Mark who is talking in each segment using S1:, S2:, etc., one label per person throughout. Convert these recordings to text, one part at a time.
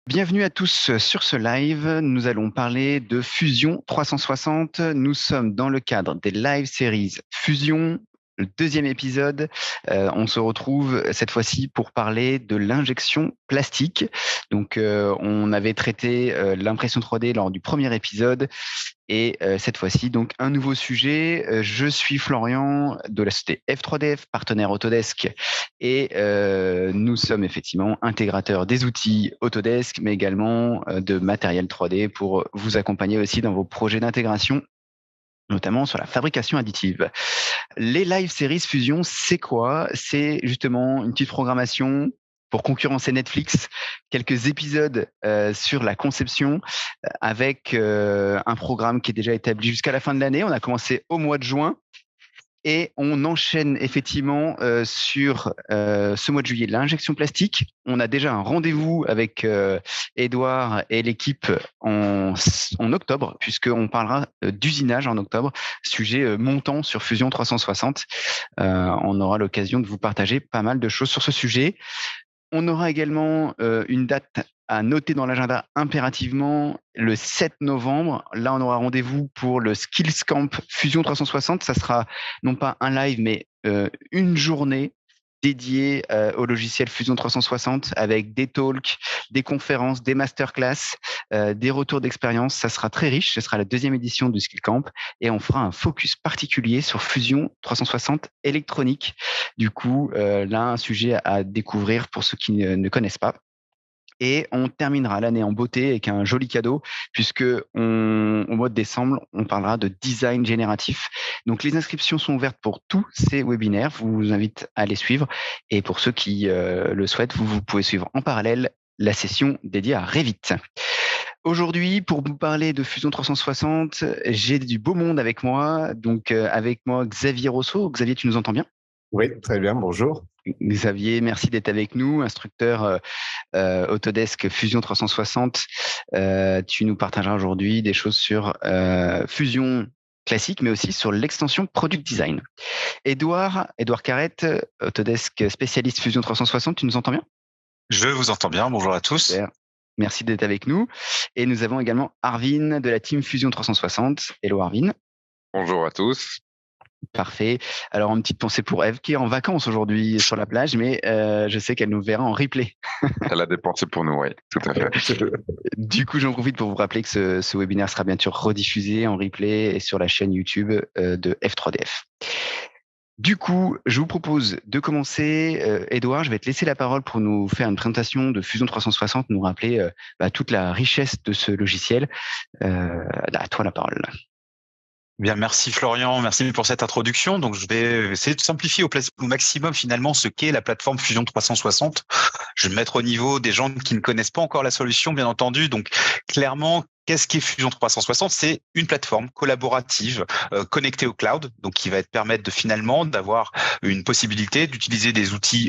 S1: Bienvenue à tous sur ce live. Nous allons parler de Fusion 360. Nous sommes dans le cadre des live series Fusion, le deuxième épisode. On se retrouve cette fois-ci pour parler de l'injection plastique. Donc, on avait traité l'impression 3D lors du premier épisode. Et cette fois-ci, donc, un nouveau sujet. Je suis Florian de la société F3DF, partenaire Autodesk. Et nous sommes effectivement intégrateurs des outils Autodesk, mais également de matériel 3D pour vous accompagner aussi dans vos projets d'intégration, notamment sur la fabrication additive. Les live series Fusion, c'est quoi? C'est justement une petite programmation pour concurrencer Netflix, quelques épisodes sur la conception avec un programme qui est déjà établi jusqu'à la fin de l'année. On a commencé au mois de juin et on enchaîne effectivement sur ce mois de juillet l'injection plastique. On a déjà un rendez-vous avec Edouard et l'équipe en octobre, puisqu'on parlera d'usinage en octobre, sujet montant sur Fusion 360. On aura l'occasion de vous partager pas mal de choses sur ce sujet. On aura également une date à noter dans l'agenda impérativement, le 7 novembre. Là, on aura rendez-vous pour le Skills Camp Fusion 360. Ça sera non pas un live, mais une journée dédiée au logiciel Fusion 360 avec des talks, des conférences, des masterclass, des retours d'expérience. Ça sera très riche. Ce sera la deuxième édition du Skills Camp et on fera un focus particulier sur Fusion 360 électronique. Du coup, là, un sujet à découvrir pour ceux qui ne connaissent pas. Et on terminera l'année en beauté avec un joli cadeau, puisque au mois de décembre, on parlera de design génératif. Donc, les inscriptions sont ouvertes pour tous ces webinaires. Je vous invite à les suivre. Et pour ceux qui le souhaitent, vous pouvez suivre en parallèle la session dédiée à Revit. Aujourd'hui, pour vous parler de Fusion 360, j'ai du beau monde avec moi. Donc, avec moi, Xavier Rosso. Xavier, tu nous entends bien?
S2: Oui, très bien, bonjour.
S1: Xavier, merci d'être avec nous, instructeur Autodesk Fusion 360. Tu nous partageras aujourd'hui des choses sur Fusion classique, mais aussi sur l'extension Product Design. Edouard Carrette, Autodesk spécialiste Fusion 360, tu nous entends bien?
S3: Je vous entends bien, bonjour à tous.
S1: Super. Merci d'être avec nous. Et nous avons également Arvin de la team Fusion 360. Hello Arvin.
S4: Bonjour à tous.
S1: Parfait. Alors, une petite pensée pour Eve qui est en vacances aujourd'hui sur la plage, mais je sais qu'elle nous verra en replay.
S4: Elle a des pensées pour nous, oui, tout à fait.
S1: Du coup, j'en profite pour vous rappeler que ce webinaire sera bien sûr rediffusé en replay et sur la chaîne YouTube de F3DF. Du coup, je vous propose de commencer. Edouard, je vais te laisser la parole pour nous faire une présentation de Fusion 360, nous rappeler toute la richesse de ce logiciel. À toi la parole.
S3: Bien, merci Florian, merci pour cette introduction. Donc, je vais essayer de simplifier au maximum finalement ce qu'est la plateforme Fusion 360. Je vais me mettre au niveau des gens qui ne connaissent pas encore la solution, bien entendu. Donc, clairement, qu'est-ce qu'est Fusion 360? C'est une plateforme collaborative connectée au cloud, donc qui va te permettre de finalement d'avoir une possibilité d'utiliser des outils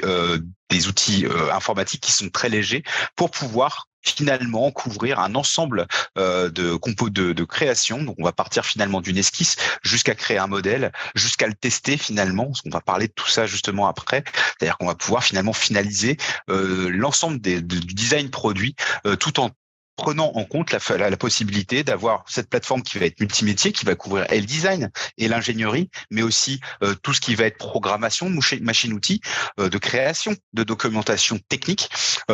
S3: informatiques qui sont très légers pour pouvoir finalement couvrir un ensemble de création. Donc, on va partir finalement d'une esquisse jusqu'à créer un modèle, jusqu'à le tester finalement. Parce qu'on va parler de tout ça justement après. C'est-à-dire qu'on va pouvoir finalement finaliser l'ensemble du design produit tout en prenant en compte la possibilité d'avoir cette plateforme qui va être multimétier, qui va couvrir et le design et l'ingénierie, mais aussi tout ce qui va être programmation, machine-outil, de création, de documentation technique,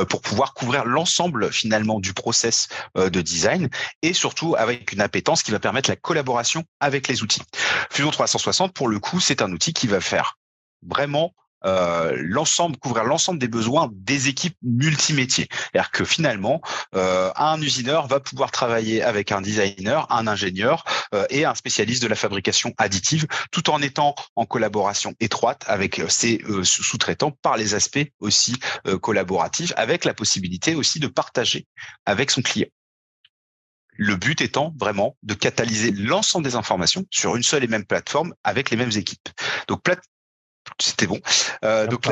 S3: pour pouvoir couvrir l'ensemble finalement du process de design et surtout avec une appétence qui va permettre la collaboration avec les outils. Fusion 360, pour le coup, c'est un outil qui va faire vraiment couvrir l'ensemble des besoins des équipes multimétiers. C'est-à-dire que finalement, un usineur va pouvoir travailler avec un designer, un ingénieur et un spécialiste de la fabrication additive, tout en étant en collaboration étroite avec ses sous-traitants par les aspects aussi collaboratifs, avec la possibilité aussi de partager avec son client. Le but étant vraiment de catalyser l'ensemble des informations sur une seule et même plateforme avec les mêmes équipes. Donc, c'était bon. Donc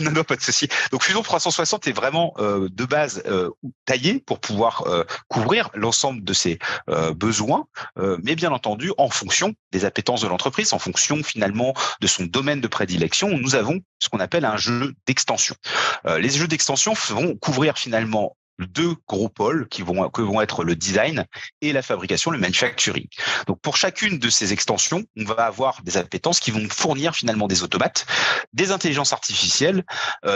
S3: non, pas de souci. Donc Fusion 360 est vraiment de base taillé pour pouvoir couvrir l'ensemble de ses besoins, mais bien entendu en fonction des appétences de l'entreprise, en fonction finalement de son domaine de prédilection. Nous avons ce qu'on appelle un jeu d'extension. Les jeux d'extension vont couvrir finalement deux gros pôles que vont être le design et la fabrication, le manufacturing. Donc pour chacune de ces extensions, on va avoir des appétences qui vont fournir finalement des automates, des intelligences artificielles,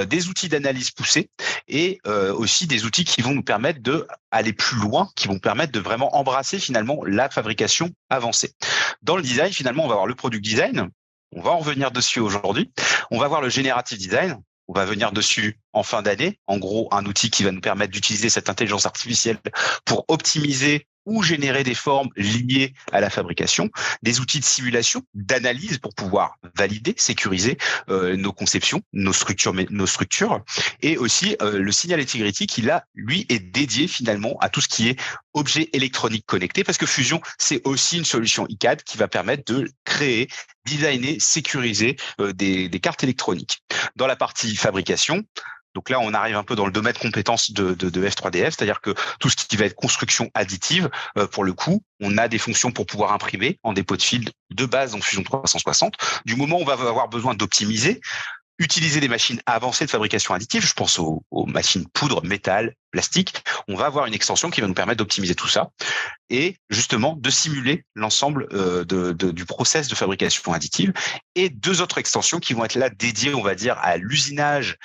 S3: des outils d'analyse poussée et aussi des outils qui vont nous permettre de aller plus loin, qui vont permettre de vraiment embrasser finalement la fabrication avancée. Dans le design, finalement, on va avoir le product design. On va en revenir dessus aujourd'hui. On va voir le generative design. On va venir dessus en fin d'année. En gros, un outil qui va nous permettre d'utiliser cette intelligence artificielle pour optimiser ou générer des formes liées à la fabrication, des outils de simulation, d'analyse pour pouvoir valider, sécuriser nos conceptions, nos structures, et aussi le signal integrity qui là, lui, est dédié finalement à tout ce qui est objet électronique connecté, parce que Fusion, c'est aussi une solution ICAD qui va permettre de créer, designer, sécuriser des cartes électroniques. Dans la partie fabrication, donc là, on arrive un peu dans le domaine de compétences de F3DF, c'est-à-dire que tout ce qui va être construction additive, pour le coup, on a des fonctions pour pouvoir imprimer en dépôt de fil de base en Fusion 360. Du moment où on va avoir besoin d'optimiser, utiliser des machines avancées de fabrication additive, je pense aux machines poudre, métal, plastique, on va avoir une extension qui va nous permettre d'optimiser tout ça et justement de simuler l'ensemble du process de fabrication additive, et deux autres extensions qui vont être là dédiées, on va dire, à l'usinage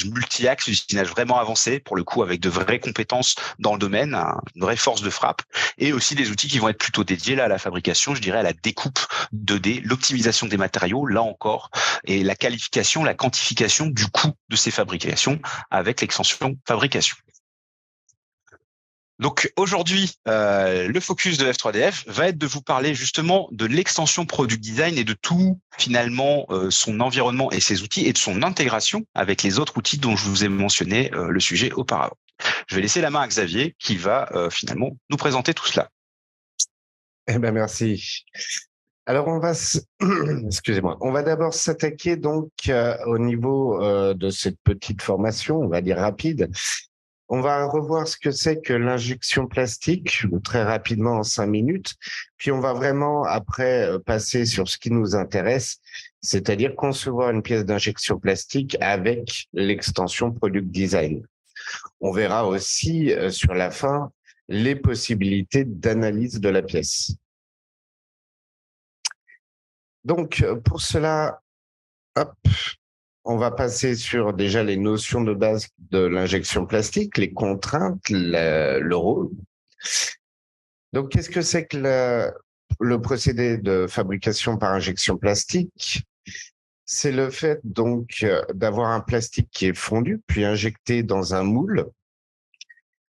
S3: multi-axe, l'usinage vraiment avancé, pour le coup, avec de vraies compétences dans le domaine, une vraie force de frappe, et aussi des outils qui vont être plutôt dédiés là à la fabrication, je dirais à la découpe 2D, l'optimisation des matériaux, là encore, et la qualification, la quantification du coût de ces fabrications avec l'extension fabrication. Donc aujourd'hui, le focus de F3DF va être de vous parler justement de l'extension Product Design et de tout finalement son environnement et ses outils, et de son intégration avec les autres outils dont je vous ai mentionné le sujet auparavant. Je vais laisser la main à Xavier qui va finalement nous présenter tout cela.
S2: Eh ben merci. Alors excusez-moi, on va d'abord s'attaquer donc au niveau de cette petite formation, on va dire rapide. On va revoir ce que c'est que l'injection plastique très rapidement en 5 minutes. Puis on va vraiment après passer sur ce qui nous intéresse, c'est-à-dire concevoir une pièce d'injection plastique avec l'extension Product Design. On verra aussi sur la fin les possibilités d'analyse de la pièce. Donc pour cela, hop, on va passer sur déjà les notions de base de l'injection plastique, les contraintes, le rôle. Donc, qu'est-ce que c'est que le procédé de fabrication par injection plastique? C'est le fait donc d'avoir un plastique qui est fondu, puis injecté dans un moule,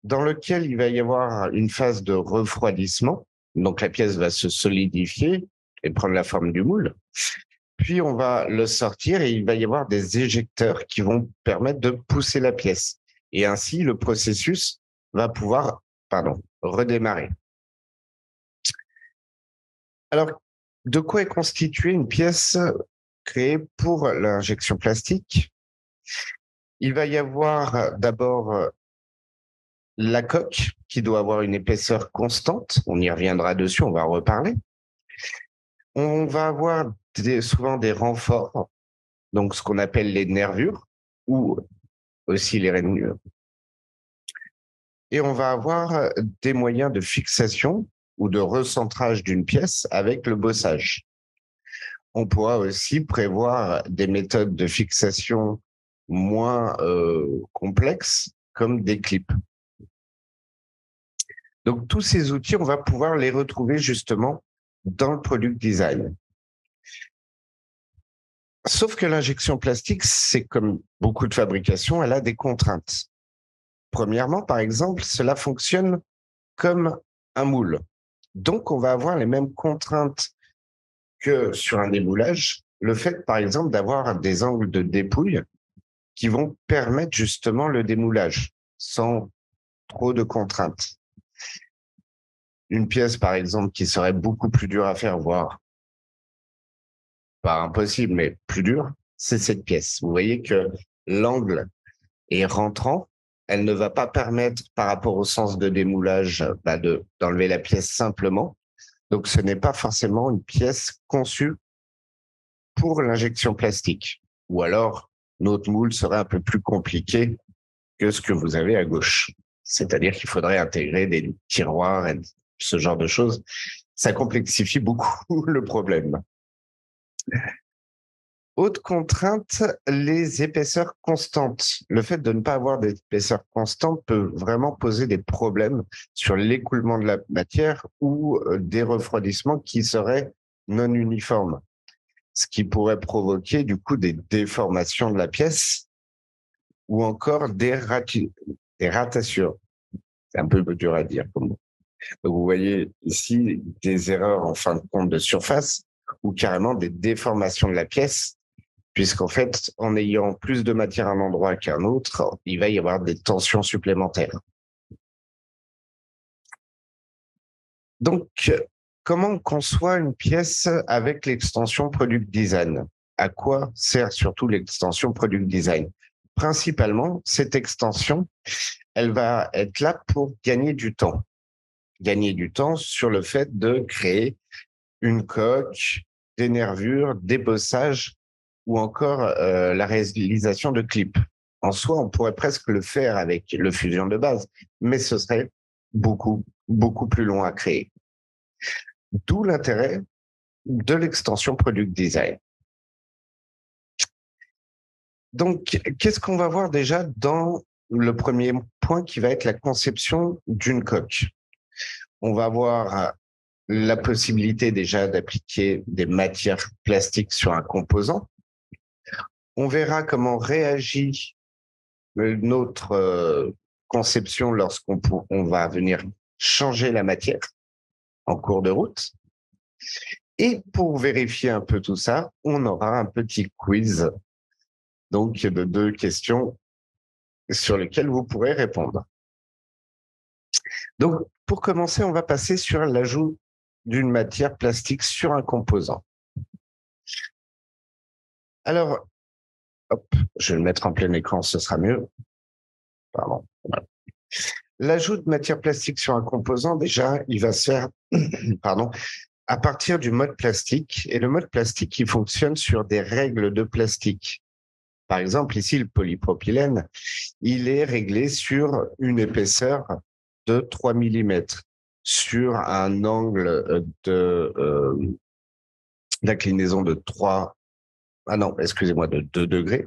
S2: dans lequel il va y avoir une phase de refroidissement. Donc, la pièce va se solidifier et prendre la forme du moule. Puis, on va le sortir et il va y avoir des éjecteurs qui vont permettre de pousser la pièce. Et ainsi, le processus va pouvoir, redémarrer. Alors, de quoi est constituée une pièce créée pour l'injection plastique? Il va y avoir d'abord la coque qui doit avoir une épaisseur constante. On y reviendra dessus, on va en reparler. On va avoir souvent des renforts, donc ce qu'on appelle les nervures ou aussi les rainures. Et on va avoir des moyens de fixation ou de recentrage d'une pièce avec le bossage. On pourra aussi prévoir des méthodes de fixation moins complexes comme des clips. Donc tous ces outils, on va pouvoir les retrouver justement dans le product design. Sauf que l'injection plastique, c'est comme beaucoup de fabrication, elle a des contraintes. Premièrement, par exemple, cela fonctionne comme un moule. Donc, on va avoir les mêmes contraintes que sur un démoulage. Le fait, par exemple, d'avoir des angles de dépouille qui vont permettre justement le démoulage sans trop de contraintes. Une pièce, par exemple, qui serait beaucoup plus dure à faire, voire pas impossible, mais plus dure, c'est cette pièce. Vous voyez que l'angle est rentrant. Elle ne va pas permettre, par rapport au sens de démoulage, d'enlever la pièce simplement. Donc, ce n'est pas forcément une pièce conçue pour l'injection plastique. Ou alors, notre moule serait un peu plus compliqué que ce que vous avez à gauche. C'est-à-dire qu'il faudrait intégrer des tiroirs et ce genre de choses. Ça complexifie beaucoup le problème. Autre contrainte, les épaisseurs constantes. Le fait de ne pas avoir d'épaisseur constante peut vraiment poser des problèmes sur l'écoulement de la matière ou des refroidissements qui seraient non uniformes, ce qui pourrait provoquer du coup des déformations de la pièce ou encore des ratachures. C'est un peu dur à dire comme mot. Donc, vous voyez ici des erreurs en fin de compte de surface ou carrément des déformations de la pièce, puisqu'en fait, en ayant plus de matière à un endroit qu'à un autre, il va y avoir des tensions supplémentaires. Donc, comment on conçoit une pièce avec l'extension Product Design? À quoi sert surtout l'extension Product Design? Principalement, cette extension, elle va être là pour gagner du temps. Gagner du temps sur le fait de créer une coque, des nervures, des bossages ou encore la réalisation de clips. En soi, on pourrait presque le faire avec le Fusion de base, mais ce serait beaucoup, beaucoup plus long à créer. D'où l'intérêt de l'extension Product Design. Donc, qu'est-ce qu'on va voir déjà dans le premier point qui va être la conception d'une coque? On va voir la possibilité déjà d'appliquer des matières plastiques sur un composant. On verra comment réagit notre conception lorsqu'on va venir changer la matière en cours de route. Et pour vérifier un peu tout ça, on aura un petit quiz donc de 2 questions sur lesquelles vous pourrez répondre. Donc, pour commencer, on va passer sur l'ajout d'une matière plastique sur un composant. Alors, hop, je vais le mettre en plein écran, ce sera mieux. Pardon. Voilà. L'ajout de matière plastique sur un composant, déjà, il va se faire à partir du mode plastique. Et le mode plastique, il fonctionne sur des règles de plastique. Par exemple, ici, le polypropylène, il est réglé sur une épaisseur de 3 mm, sur un angle d'inclinaison de 2 degrés.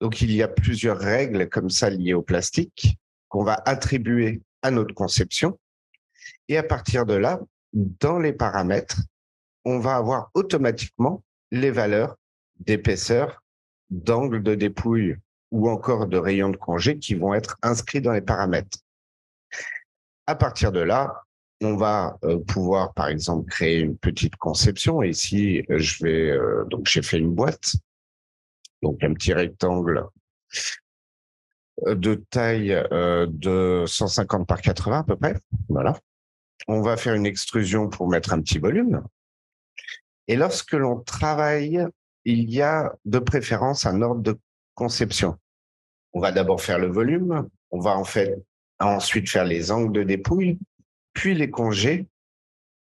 S2: Donc, il y a plusieurs règles comme ça liées au plastique qu'on va attribuer à notre conception. Et à partir de là, dans les paramètres, on va avoir automatiquement les valeurs d'épaisseur, d'angle de dépouille ou encore de rayon de congé qui vont être inscrits dans les paramètres. À partir de là, on va pouvoir, par exemple, créer une petite conception. Et ici, donc j'ai fait une boîte, donc un petit rectangle de taille de 150 par 80 à peu près. Voilà. On va faire une extrusion pour mettre un petit volume. Et lorsque l'on travaille, il y a de préférence un ordre de conception. On va d'abord faire le volume, on va ensuite faire les angles de dépouille, puis les congés,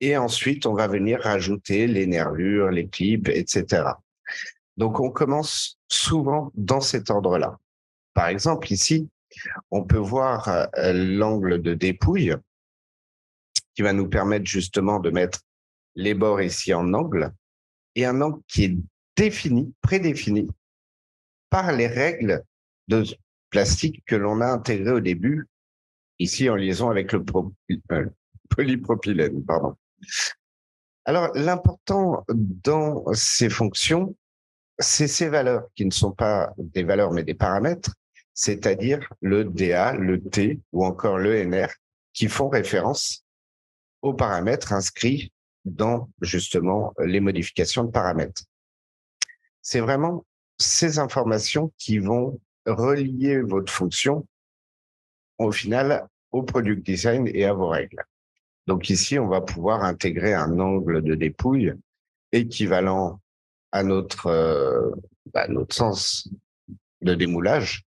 S2: et ensuite on va venir rajouter les nervures, les clips, etc. Donc on commence souvent dans cet ordre-là. Par exemple, ici, on peut voir l'angle de dépouille qui va nous permettre justement de mettre les bords ici en angle, et un angle qui est prédéfini par les règles de plastique que l'on a intégrées au début, ici en liaison avec le polypropylène. Pardon. Alors, l'important dans ces fonctions, c'est ces valeurs qui ne sont pas des valeurs mais des paramètres, c'est-à-dire le DA, le T ou encore le NR, qui font référence aux paramètres inscrits dans justement les modifications de paramètres. C'est vraiment ces informations qui vont relier votre fonction au final au product design et à vos règles. Donc ici, on va pouvoir intégrer un angle de dépouille équivalent à notre sens de démoulage.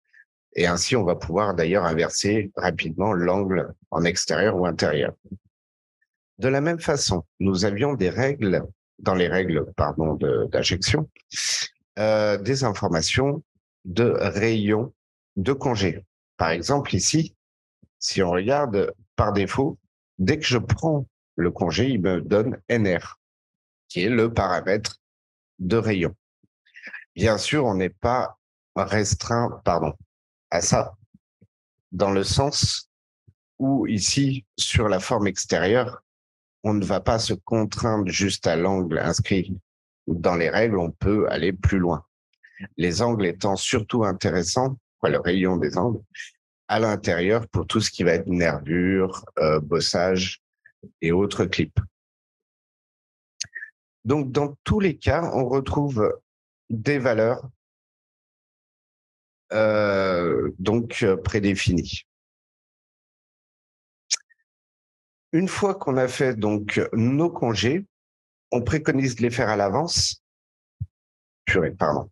S2: Et ainsi, on va pouvoir d'ailleurs inverser rapidement l'angle en extérieur ou intérieur. De la même façon, nous avions des règles, dans les règles d'injection, des informations de rayon de congé. Par exemple, ici, si on regarde par défaut, dès que je prends le congé, il me donne NR, qui est le paramètre de rayon. Bien sûr, on n'est pas restreint, à ça, dans le sens où ici, sur la forme extérieure, on ne va pas se contraindre juste à l'angle inscrit dans les règles, on peut aller plus loin. Les angles étant surtout intéressants, le rayon des angles, à l'intérieur pour tout ce qui va être nervure, bossage et autres clips. Donc, dans tous les cas, on retrouve des valeurs prédéfinies. Une fois qu'on a fait donc nos congés, on préconise de les faire à l'avance. Pardon.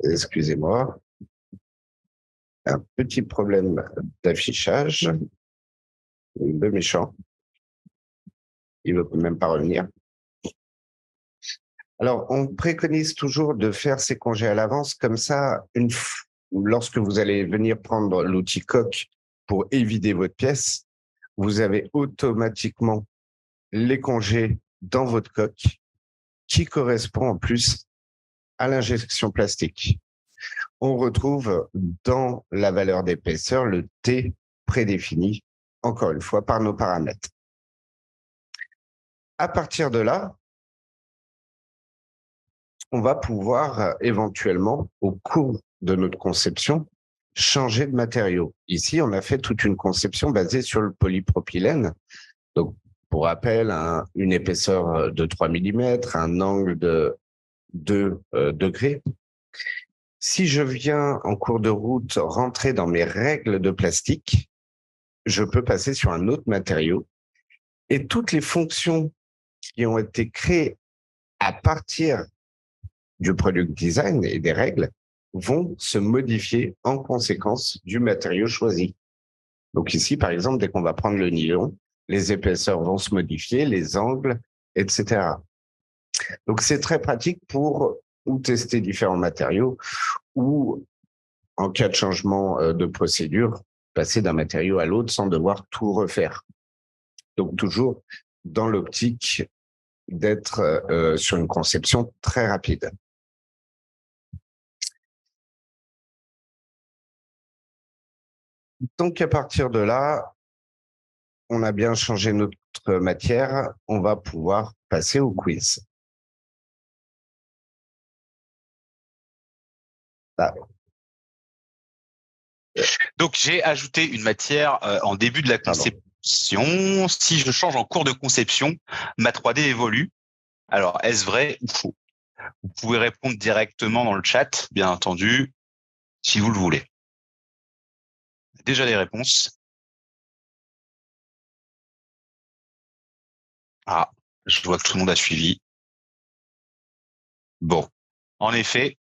S2: Excusez-moi. Un petit problème d'affichage. Un peu méchant. Il ne veut même pas revenir. Alors, on préconise toujours de faire ces congés à l'avance, comme ça, lorsque vous allez venir prendre l'outil coque pour évider votre pièce, vous avez automatiquement les congés dans votre coque qui correspond en plus à l'injection plastique. On retrouve dans la valeur d'épaisseur le T prédéfini, encore une fois, par nos paramètres. À partir de là, on va pouvoir éventuellement, au cours de notre conception, changer de matériau. Ici, on a fait toute une conception basée sur le polypropylène. Donc, pour rappel, une épaisseur de 3 mm, un angle de 2 degrés. Si je viens en cours de route rentrer dans mes règles de plastique, je peux passer sur un autre matériau et toutes les fonctions qui ont été créées à partir du product design et des règles vont se modifier en conséquence du matériau choisi. Donc ici, par exemple, dès qu'on va prendre le nylon, les épaisseurs vont se modifier, les angles, etc. Donc c'est très pratique pour ou tester différents matériaux ou, en cas de changement de procédure, passer d'un matériau à l'autre sans devoir tout refaire. Donc toujours dans l'optique d'être sur une conception très rapide. Donc, à partir de là, on a bien changé notre matière. On va pouvoir passer au quiz. Ah.
S3: Donc, j'ai ajouté une matière en début de la conception. Si je change en cours de conception, ma 3D évolue. Alors, est-ce vrai ou faux? Vous pouvez répondre directement dans le chat, bien entendu, si vous le voulez. Déjà les réponses. Ah, je vois que tout le monde a suivi. Bon, en effet,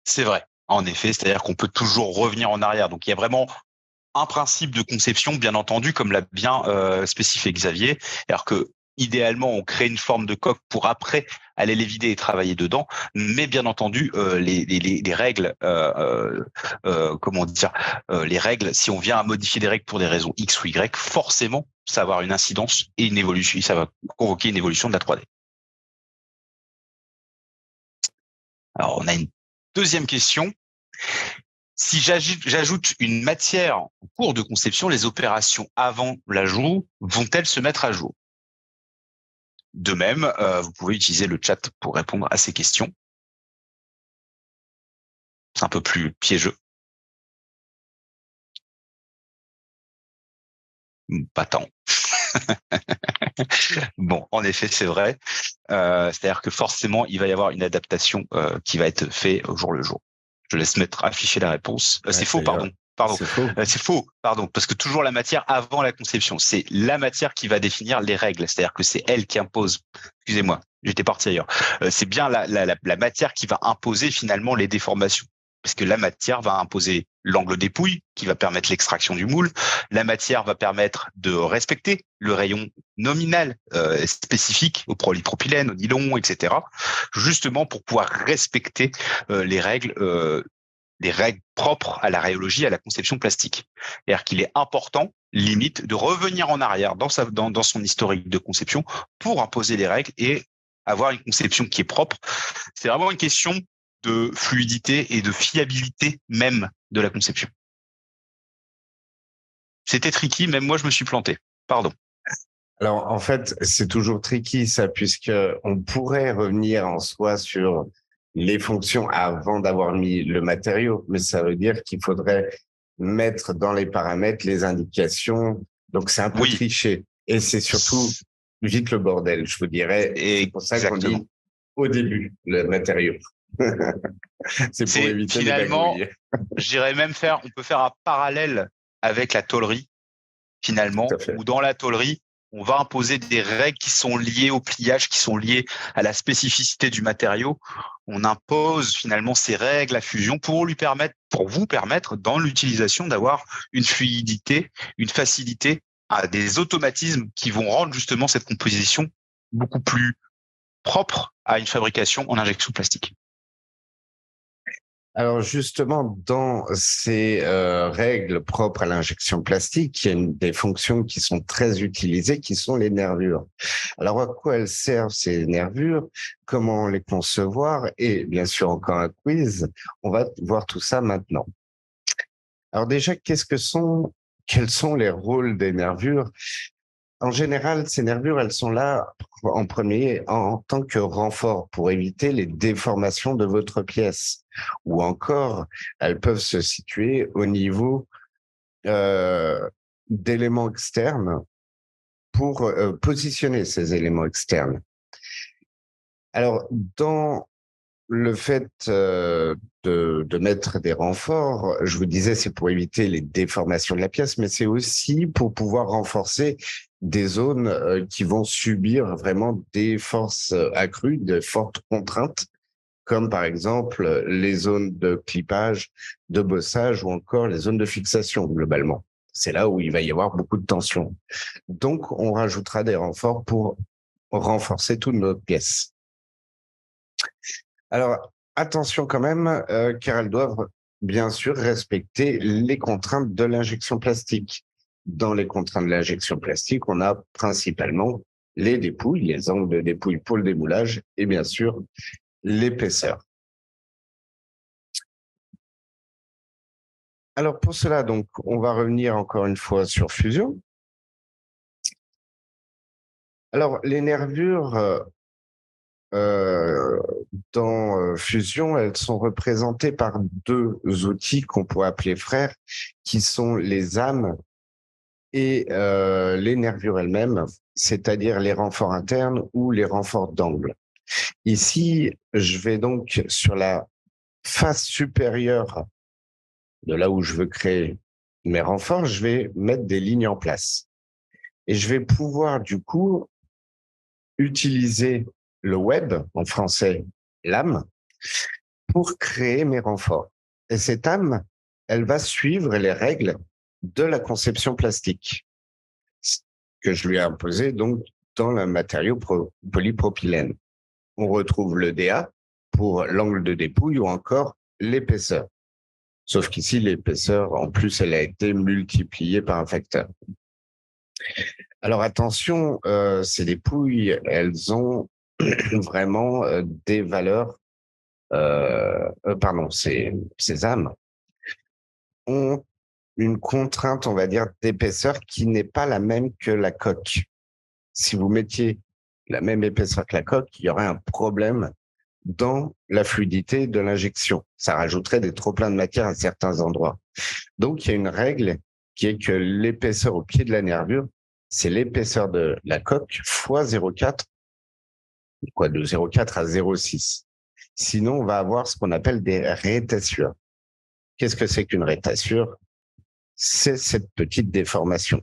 S3: c'est vrai. En effet, c'est-à-dire qu'on peut toujours revenir en arrière. Donc, il y a vraiment un principe de conception, bien entendu, comme l'a bien spécifié Xavier. Alors que, idéalement, on crée une forme de coque pour après aller les vider et travailler dedans. Mais bien entendu, les règles, comment dire, les règles, si on vient à modifier des règles pour des raisons X ou Y, forcément, ça va avoir une incidence et une évolution. Ça va convoquer une évolution de la 3D. Alors, on a une deuxième question. Si j'ajoute une matière en cours de conception, les opérations avant l'ajout vont-elles se mettre à jour? De même, vous pouvez utiliser le chat pour répondre à ces questions. C'est un peu plus piégeux. Pas tant. Bon, en effet, c'est vrai. C'est-à-dire que forcément, il va y avoir une adaptation qui va être faite au jour le jour. Je laisse afficher la réponse. C'est faux, pardon. C'est faux, pardon, parce que toujours la matière avant la conception, c'est la matière qui va définir les règles, c'est-à-dire que c'est elle qui impose. Excusez-moi, j'étais parti ailleurs. C'est bien la matière qui va imposer finalement les déformations, parce que la matière va imposer l'angle dépouille qui va permettre l'extraction du moule. La matière va permettre de respecter le rayon nominal spécifique au polypropylène, au nylon, etc. Justement pour pouvoir respecter les règles des règles propres à la rhéologie, à la conception plastique. C'est-à-dire qu'il est important, limite, de revenir en arrière dans son historique de conception pour imposer des règles et avoir une conception qui est propre. C'est vraiment une question de fluidité et de fiabilité même de la conception. C'était tricky, même moi je me suis planté. Pardon.
S2: Alors, en fait, c'est toujours tricky, ça, puisque on pourrait revenir en soi sur les fonctions avant d'avoir mis le matériau, mais ça veut dire qu'il faudrait mettre dans les paramètres les indications. Donc, c'est un peu triché. Et c'est surtout vite le bordel, je vous dirais. Et c'est pour ça qu'on dit au début le matériau. C'est pour éviter
S3: finalement,
S2: les
S3: bagouilles. On peut faire un parallèle avec la tôlerie, finalement, où dans la tôlerie, on va imposer des règles qui sont liées au pliage, qui sont liées à la spécificité du matériau. On impose finalement ces règles à fusion pour vous permettre dans l'utilisation d'avoir une fluidité, une facilité, des automatismes qui vont rendre justement cette composition beaucoup plus propre à une fabrication en injection plastique.
S2: Alors justement, dans ces règles propres à l'injection plastique, il y a des fonctions qui sont très utilisées, qui sont les nervures. Alors à quoi elles servent ces nervures? Comment les concevoir? Et bien sûr encore un quiz. On va voir tout ça maintenant. Alors déjà, quels sont les rôles des nervures? En général, ces nervures, elles sont là en premier en tant que renfort pour éviter les déformations de votre pièce. Ou encore, elles peuvent se situer au niveau d'éléments externes pour positionner ces éléments externes. Alors, dans le fait de mettre des renforts, je vous disais, c'est pour éviter les déformations de la pièce, mais c'est aussi pour pouvoir renforcer des zones qui vont subir vraiment des forces accrues, de fortes contraintes, comme par exemple les zones de clippage, de bossage ou encore les zones de fixation globalement. C'est là où il va y avoir beaucoup de tension. Donc, on rajoutera des renforts pour renforcer toute notre pièce. Alors, attention quand même, car elles doivent bien sûr respecter les contraintes de l'injection plastique. Dans les contraintes de l'injection plastique, on a principalement les dépouilles, les angles de dépouille pour le démoulage et bien sûr l'épaisseur. Alors pour cela, donc, on va revenir encore une fois sur Fusion. Alors les nervures dans Fusion, elles sont représentées par deux outils qu'on pourrait appeler frères, qui sont les âmes et les nervures elles-mêmes, c'est-à-dire les renforts internes ou les renforts d'angle. Ici, je vais donc sur la face supérieure de là où je veux créer mes renforts, je vais mettre des lignes en place. Et je vais pouvoir du coup utiliser le web, en français l'âme, pour créer mes renforts. Et cette âme, elle va suivre les règles de la conception plastique que je lui ai imposé donc dans le matériau polypropylène. On retrouve le DA pour l'angle de dépouille ou encore l'épaisseur. Sauf qu'ici, l'épaisseur, en plus, elle a été multipliée par un facteur. Alors attention, ces dépouilles, elles ont vraiment des valeurs, ces âmes ont une contrainte, on va dire, d'épaisseur qui n'est pas la même que la coque. Si vous mettiez la même épaisseur que la coque, il y aurait un problème dans la fluidité de l'injection. Ça rajouterait des trop-pleins de matière à certains endroits. Donc, il y a une règle qui est que l'épaisseur au pied de la nervure, c'est l'épaisseur de la coque fois 0,4, de 0,4 à 0,6. Sinon, on va avoir ce qu'on appelle des rétassures. Qu'est-ce que c'est qu'une rétassure? C'est cette petite déformation.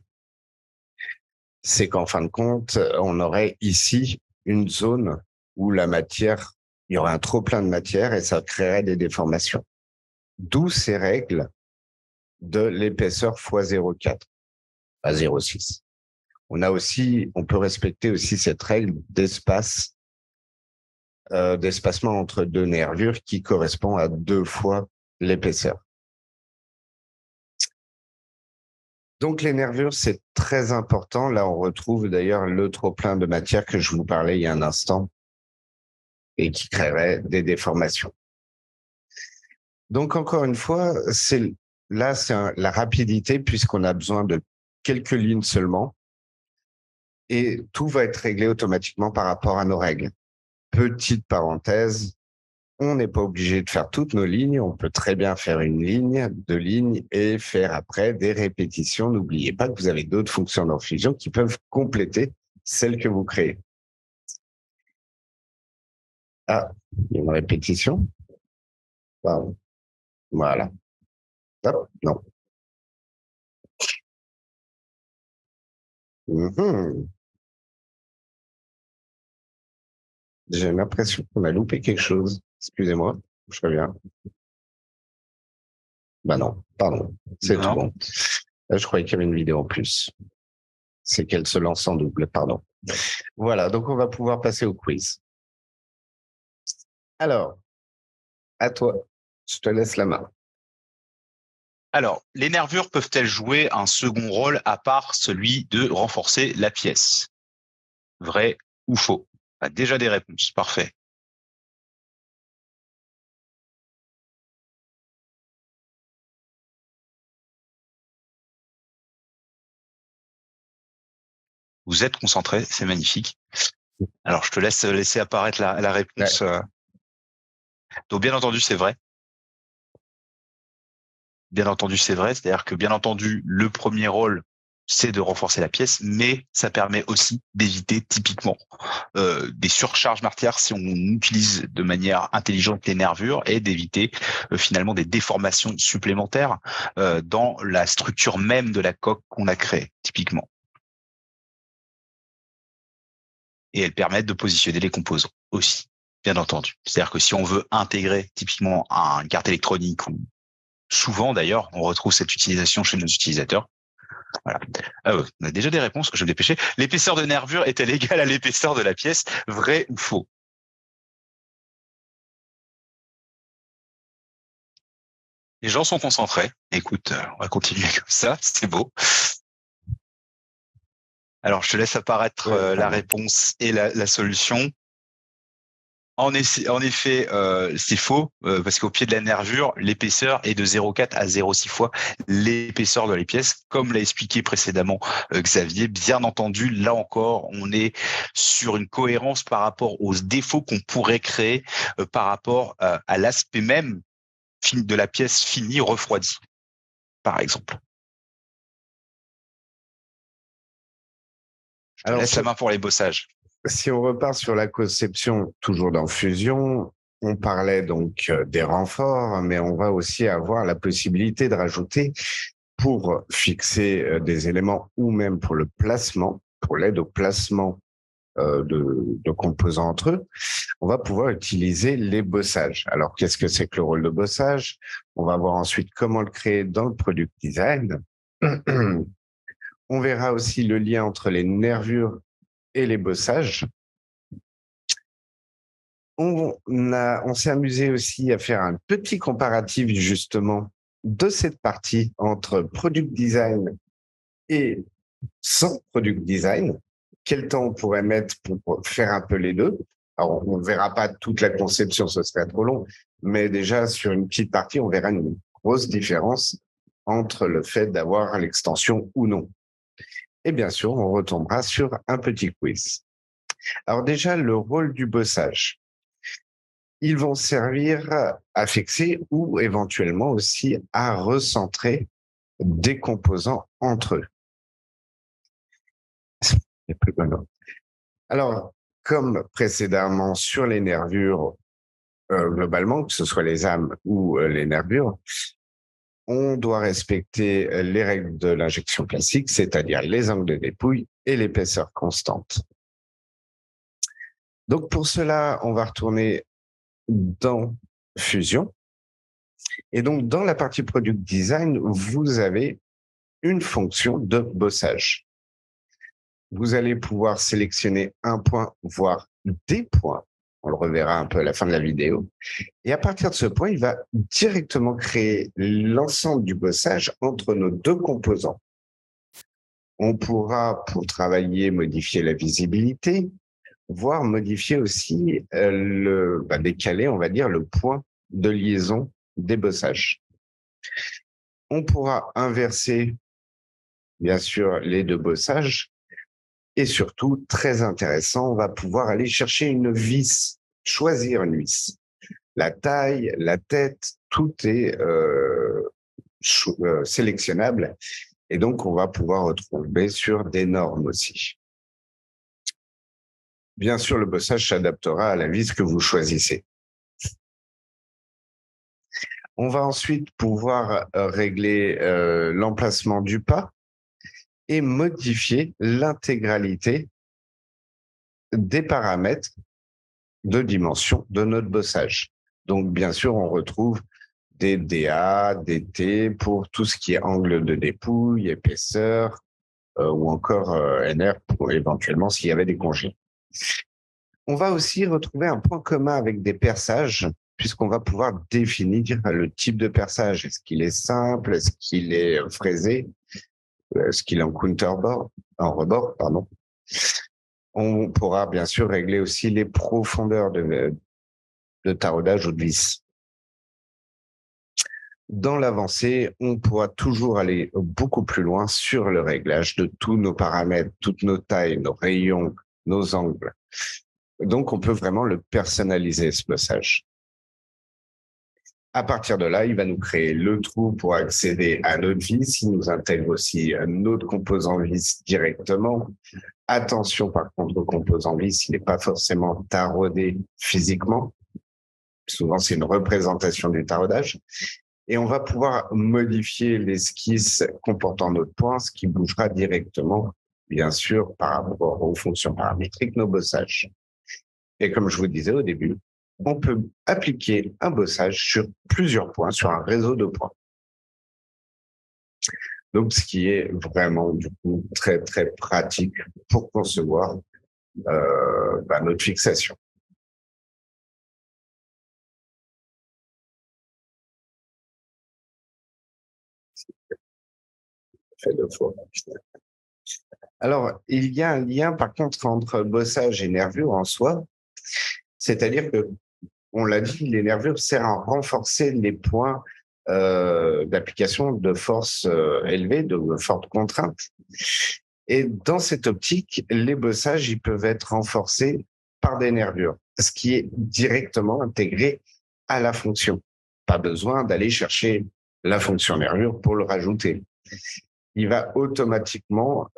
S2: C'est qu'en fin de compte, on aurait ici une zone où la matière, il y aurait un trop-plein de matière et ça créerait des déformations. D'où ces règles de l'épaisseur fois 0,4 à 0,6. On peut respecter aussi cette règle d'espacement entre deux nervures qui correspond à 2 fois l'épaisseur. Donc, les nervures, c'est très important. Là, on retrouve d'ailleurs le trop-plein de matière que je vous parlais il y a un instant et qui créerait des déformations. Donc, encore une fois, c'est la rapidité puisqu'on a besoin de quelques lignes seulement et tout va être réglé automatiquement par rapport à nos règles. Petite parenthèse, on n'est pas obligé de faire toutes nos lignes, on peut très bien faire une ligne, deux lignes et faire après des répétitions. N'oubliez pas que vous avez d'autres fonctions dans Fusion qui peuvent compléter celles que vous créez. Ah, il y a une répétition. Pardon. Voilà. Hop, non. J'ai l'impression qu'on a loupé quelque chose. Excusez-moi, je reviens. Bah non, pardon, c'est tout
S3: Non.
S2: bon. Je croyais qu'il y avait une vidéo en plus. C'est qu'elle se lance en double, pardon. Voilà, donc on va pouvoir passer au quiz. Alors, à toi, je te laisse la main.
S3: Alors, les nervures peuvent-elles jouer un second rôle à part celui de renforcer la pièce? Vrai ou faux? Déjà des réponses, parfait. Vous êtes concentrés, c'est magnifique. Alors, je te laisse laisser apparaître la réponse.
S2: Ouais.
S3: Donc, bien entendu, c'est vrai. Bien entendu, c'est vrai. C'est-à-dire que, bien entendu, le premier rôle, c'est de renforcer la pièce, mais ça permet aussi d'éviter typiquement des surcharges martières si on utilise de manière intelligente les nervures et d'éviter finalement des déformations supplémentaires dans la structure même de la coque qu'on a créée, typiquement. Et elles permettent de positionner les composants aussi, bien entendu. C'est-à-dire que si on veut intégrer typiquement une carte électronique, ou souvent d'ailleurs, on retrouve cette utilisation chez nos utilisateurs. Voilà. On a déjà des réponses, je vais me dépêcher. L'épaisseur de nervure est-elle égale à l'épaisseur de la pièce? Vrai ou faux? Les gens sont concentrés. Écoute, on va continuer comme ça, c'est beau. Alors, je te laisse apparaître la réponse et la solution. En effet, c'est faux, parce qu'au pied de la nervure, l'épaisseur est de 0,4 à 0,6 fois l'épaisseur de les pièces, comme l'a expliqué précédemment Xavier. Bien entendu, là encore, on est sur une cohérence par rapport aux défauts qu'on pourrait créer par rapport à l'aspect même de la pièce finie refroidie, par exemple. Je te laisse la main pour les bossages.
S2: Si on repart sur la conception, toujours dans Fusion, on parlait donc des renforts, mais on va aussi avoir la possibilité de rajouter pour fixer des éléments ou même pour le placement, pour l'aide au placement de composants entre eux, on va pouvoir utiliser les bossages. Alors, qu'est-ce que c'est que le rôle de bossage? On va voir ensuite comment le créer dans le product design. On verra aussi le lien entre les nervures et les bossages. On s'est amusé aussi à faire un petit comparatif justement de cette partie entre product design et sans product design. Quel temps on pourrait mettre pour faire un peu les deux? Alors, on ne verra pas toute la conception, ce serait trop long, mais déjà sur une petite partie, on verra une grosse différence entre le fait d'avoir l'extension ou non. Et bien sûr, on retombera sur un petit quiz. Alors déjà, le rôle du bossage. Ils vont servir à fixer ou éventuellement aussi à recentrer des composants entre eux. Alors, comme précédemment sur les nervures, globalement, que ce soit les âmes ou les nervures, on doit respecter les règles de l'injection classique, c'est-à-dire les angles de dépouille et l'épaisseur constante. Donc, pour cela, on va retourner dans Fusion. Et donc, dans la partie Product Design, vous avez une fonction de bossage. Vous allez pouvoir sélectionner un point, voire des points On le reverra un peu à la fin de la vidéo. Et à partir de ce point, il va directement créer l'ensemble du bossage entre nos deux composants. On pourra, pour travailler, modifier la visibilité, voire modifier aussi décaler, on va dire, le point de liaison des bossages. On pourra inverser, bien sûr, les deux bossages. Et surtout, très intéressant, on va pouvoir aller chercher une vis, choisir une vis. La taille, la tête, tout est sélectionnable. Et donc, on va pouvoir retrouver sur des normes aussi. Bien sûr, le bossage s'adaptera à la vis que vous choisissez. On va ensuite pouvoir régler l'emplacement du pas et modifier l'intégralité des paramètres de dimension de notre bossage. Donc, bien sûr, on retrouve des DA, des T pour tout ce qui est angle de dépouille, épaisseur, ou encore NR pour éventuellement s'il y avait des congés. On va aussi retrouver un point commun avec des perçages, puisqu'on va pouvoir définir le type de perçage. Est-ce qu'il est simple? Est-ce qu'il est fraisé? Est-ce qu'il est en en rebord, pardon. On pourra bien sûr régler aussi les profondeurs de taraudage ou de vis. Dans l'avancée, on pourra toujours aller beaucoup plus loin sur le réglage de tous nos paramètres, toutes nos tailles, nos rayons, nos angles. Donc, on peut vraiment le personnaliser, ce bossage. À partir de là, il va nous créer le trou pour accéder à notre vis. Il nous intègre aussi notre composant vis directement. Attention, par contre, au composant vis, il n'est pas forcément taraudé physiquement. Souvent, c'est une représentation du taraudage. Et on va pouvoir modifier l'esquisse comportant notre point, ce qui bougera directement, bien sûr, par rapport aux fonctions paramétriques, nos bossages. Et comme je vous disais au début, on peut appliquer un bossage sur plusieurs points, sur un réseau de points. Donc, ce qui est vraiment, du coup, très, très pratique pour concevoir notre fixation. Fait deux fois. Alors, il y a un lien, par contre, entre bossage et nervure en soi. C'est-à-dire que, on l'a dit, les nervures servent à renforcer les points d'application de force élevée, de forte contrainte. Et dans cette optique, les bossages, ils peuvent être renforcés par des nervures, ce qui est directement intégré à la fonction. Pas besoin d'aller chercher la fonction nervure pour le rajouter. Il va automatiquement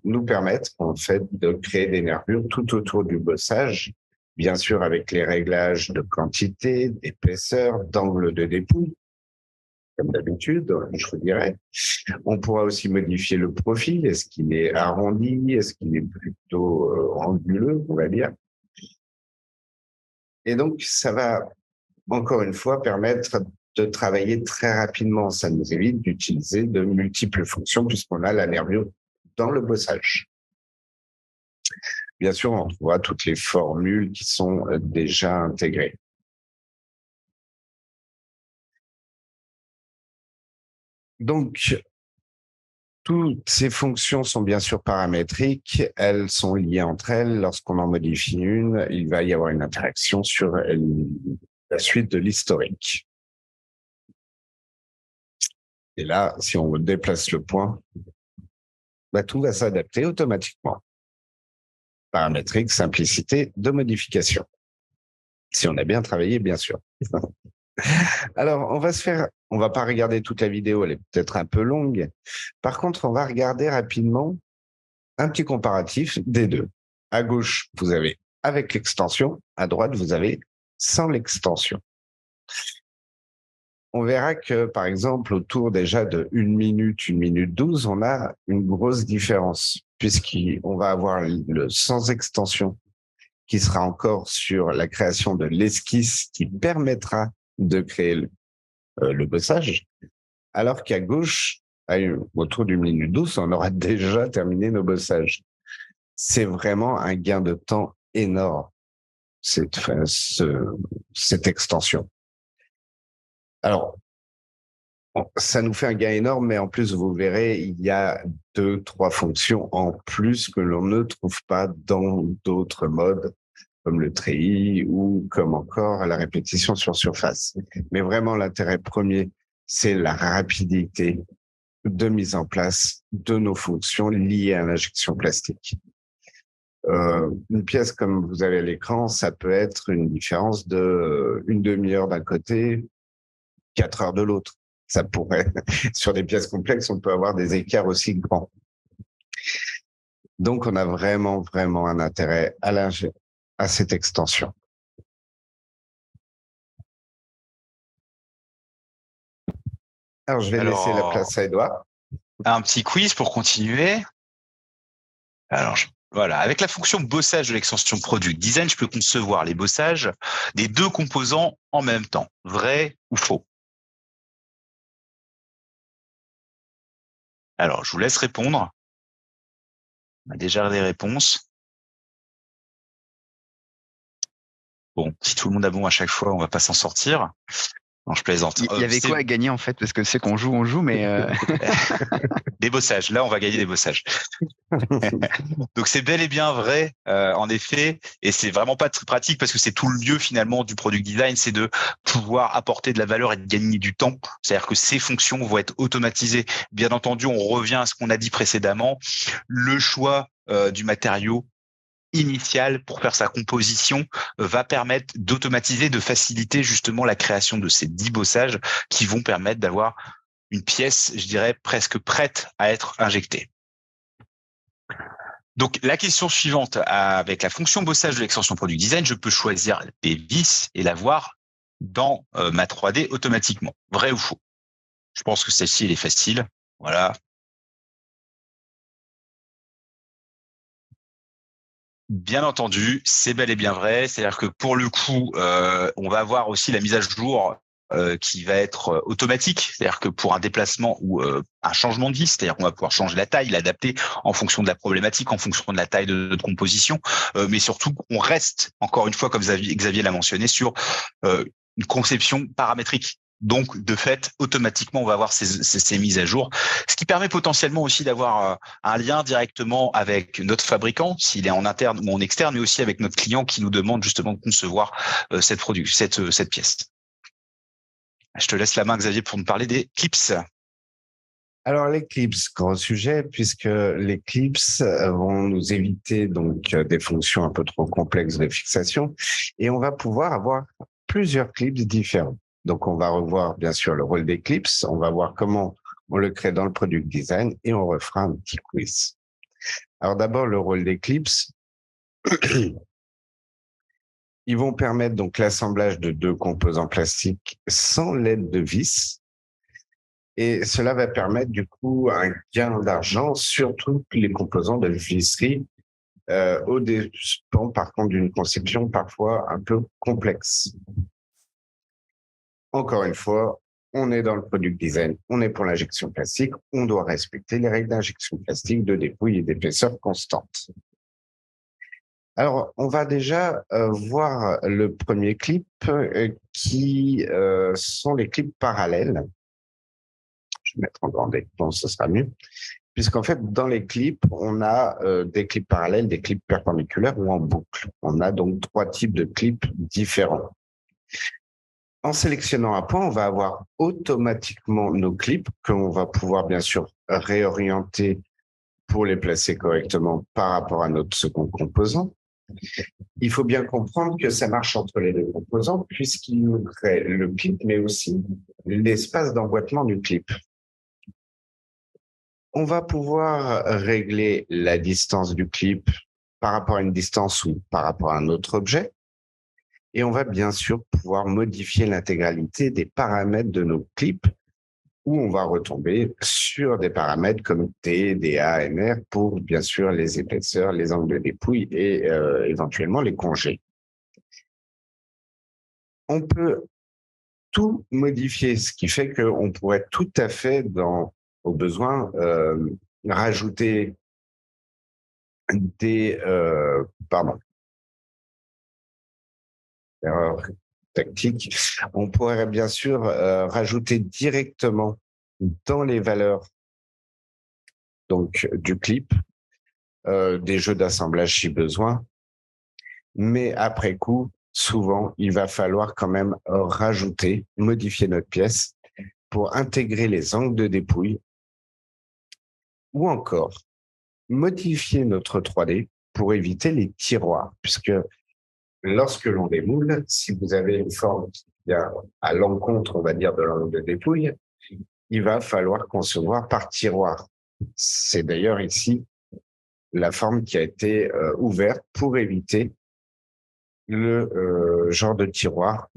S2: nous permettre, en fait, de créer des nervures tout autour du bossage, bien sûr avec les réglages de quantité, d'épaisseur, d'angle de dépouille, comme d'habitude, je vous dirais. On pourra aussi modifier le profil. Est-ce qu'il est arrondi? Est-ce qu'il est plutôt anguleux, on va dire? Et donc, ça va, encore une fois, permettre de travailler très rapidement. Ça nous évite d'utiliser de multiples fonctions puisqu'on a la nervure dans le bossage. Bien sûr, on trouvera toutes les formules qui sont déjà intégrées. Donc, toutes ces fonctions sont bien sûr paramétriques. Elles sont liées entre elles. Lorsqu'on en modifie une, il va y avoir une interaction sur la suite de l'historique. Et là, si on déplace le point, tout va s'adapter automatiquement. Paramétrique, simplicité de modification. Si on a bien travaillé, bien sûr. Alors, on va pas regarder toute la vidéo, elle est peut-être un peu longue. Par contre, on va regarder rapidement un petit comparatif des deux. À gauche, vous avez avec l'extension. À droite, vous avez sans l'extension. On verra que, par exemple, autour déjà de 1 minute 12, on a une grosse différence, puisqu'on va avoir le sans extension qui sera encore sur la création de l'esquisse qui permettra de créer le bossage, alors qu'à gauche, autour du minute 12, on aura déjà terminé nos bossages. C'est vraiment un gain de temps énorme. cette extension. Alors, ça nous fait un gain énorme, mais en plus, vous verrez, il y a 2-3 fonctions en plus que l'on ne trouve pas dans d'autres modes, comme le treillis ou comme encore la répétition sur surface. Mais vraiment, l'intérêt premier, c'est la rapidité de mise en place de nos fonctions liées à l'injection plastique. Une pièce comme vous avez à l'écran, ça peut être une différence de une demi-heure d'un côté, 4 heures de l'autre. Ça pourrait, sur des pièces complexes, on peut avoir des écarts aussi grands. Donc, on a vraiment un intérêt à cette extension. Alors, je vais laisser la place à Edouard.
S3: Un petit quiz pour continuer. Alors, voilà, avec la fonction bossage de l'extension Product Design, je peux concevoir les bossages des 2 composants en même temps. Vrai ou faux? Alors, je vous laisse répondre. On a déjà des réponses. Bon, si tout le monde a bon à chaque fois, on va pas s'en sortir. Non, je plaisante.
S1: Il y avait quoi à gagner en fait? Parce que c'est qu'on joue, on joue, mais
S3: des bossages. Là, on va gagner des bossages. Donc c'est bel et bien vrai, en effet, et c'est vraiment pas très pratique parce que c'est tout le lieu finalement du product design, c'est de pouvoir apporter de la valeur et de gagner du temps. C'est-à-dire que ces fonctions vont être automatisées. Bien entendu, on revient à ce qu'on a dit précédemment, le choix du matériau initial pour faire sa composition va permettre d'automatiser, de faciliter justement la création de ces 10 bossages qui vont permettre d'avoir une pièce, je dirais, presque prête à être injectée. Donc, la question suivante, avec la fonction bossage de l'extension Product Design, je peux choisir des vis et l'avoir dans ma 3D automatiquement. Vrai ou faux? Je pense que celle-ci, elle est facile. Voilà. Bien entendu, c'est bel et bien vrai. C'est-à-dire que pour le coup, on va avoir aussi la mise à jour qui va être automatique. C'est-à-dire que pour un déplacement ou un changement de vis, c'est-à-dire qu'on va pouvoir changer la taille, l'adapter en fonction de la problématique, en fonction de la taille de notre composition. Mais surtout, on reste, encore une fois, comme Xavier l'a mentionné, sur une conception paramétrique. Donc, de fait, automatiquement, on va avoir ces mises à jour, ce qui permet potentiellement aussi d'avoir un lien directement avec notre fabricant, s'il est en interne ou en externe, mais aussi avec notre client qui nous demande justement de concevoir cette pièce. Je te laisse la main, Xavier, pour nous parler des clips.
S2: Alors, les clips, grand sujet, puisque les clips vont nous éviter donc des fonctions un peu trop complexes de fixation, et on va pouvoir avoir plusieurs clips différents. Donc, on va revoir bien sûr le rôle des clips, on va voir comment on le crée dans le product design et on refera un petit quiz. Alors d'abord, le rôle des clips. Ils vont permettre donc l'assemblage de 2 composants plastiques sans l'aide de vis. Et cela va permettre du coup un gain d'argent sur tous les composants de visserie, au dépend par contre d'une conception parfois un peu complexe. Encore une fois, on est dans le product design, on est pour l'injection plastique, on doit respecter les règles d'injection plastique de dépouille et d'épaisseur constante. Alors, on va déjà voir le premier clip qui sont les clips parallèles. Je vais mettre en grand écran, ce sera mieux. Puisqu'en fait, dans les clips, on a des clips parallèles, des clips perpendiculaires ou en boucle. On a donc 3 types de clips différents. En sélectionnant un point, on va avoir automatiquement nos clips qu'on va pouvoir bien sûr réorienter pour les placer correctement par rapport à notre second composant. Il faut bien comprendre que ça marche entre les 2 composants puisqu'il nous crée le clip, mais aussi l'espace d'emboîtement du clip. On va pouvoir régler la distance du clip par rapport à une distance ou par rapport à un autre objet. Et on va bien sûr pouvoir modifier l'intégralité des paramètres de nos clips où on va retomber sur des paramètres comme T, DA, MR pour bien sûr les épaisseurs, les angles de dépouille et éventuellement les congés. On peut tout modifier, ce qui fait qu'on pourrait tout à fait, au besoin, rajouter des erreur tactique. On pourrait bien sûr rajouter directement dans les valeurs donc du clip des jeux d'assemblage si besoin, mais après coup, souvent, il va falloir quand même rajouter, modifier notre pièce pour intégrer les angles de dépouille ou encore modifier notre 3D pour éviter les tiroirs, puisque lorsque l'on démoule, si vous avez une forme qui vient à l'encontre, on va dire, de l'angle de dépouille, il va falloir concevoir par tiroir. C'est d'ailleurs ici la forme qui a été ouverte pour éviter le genre de tiroir.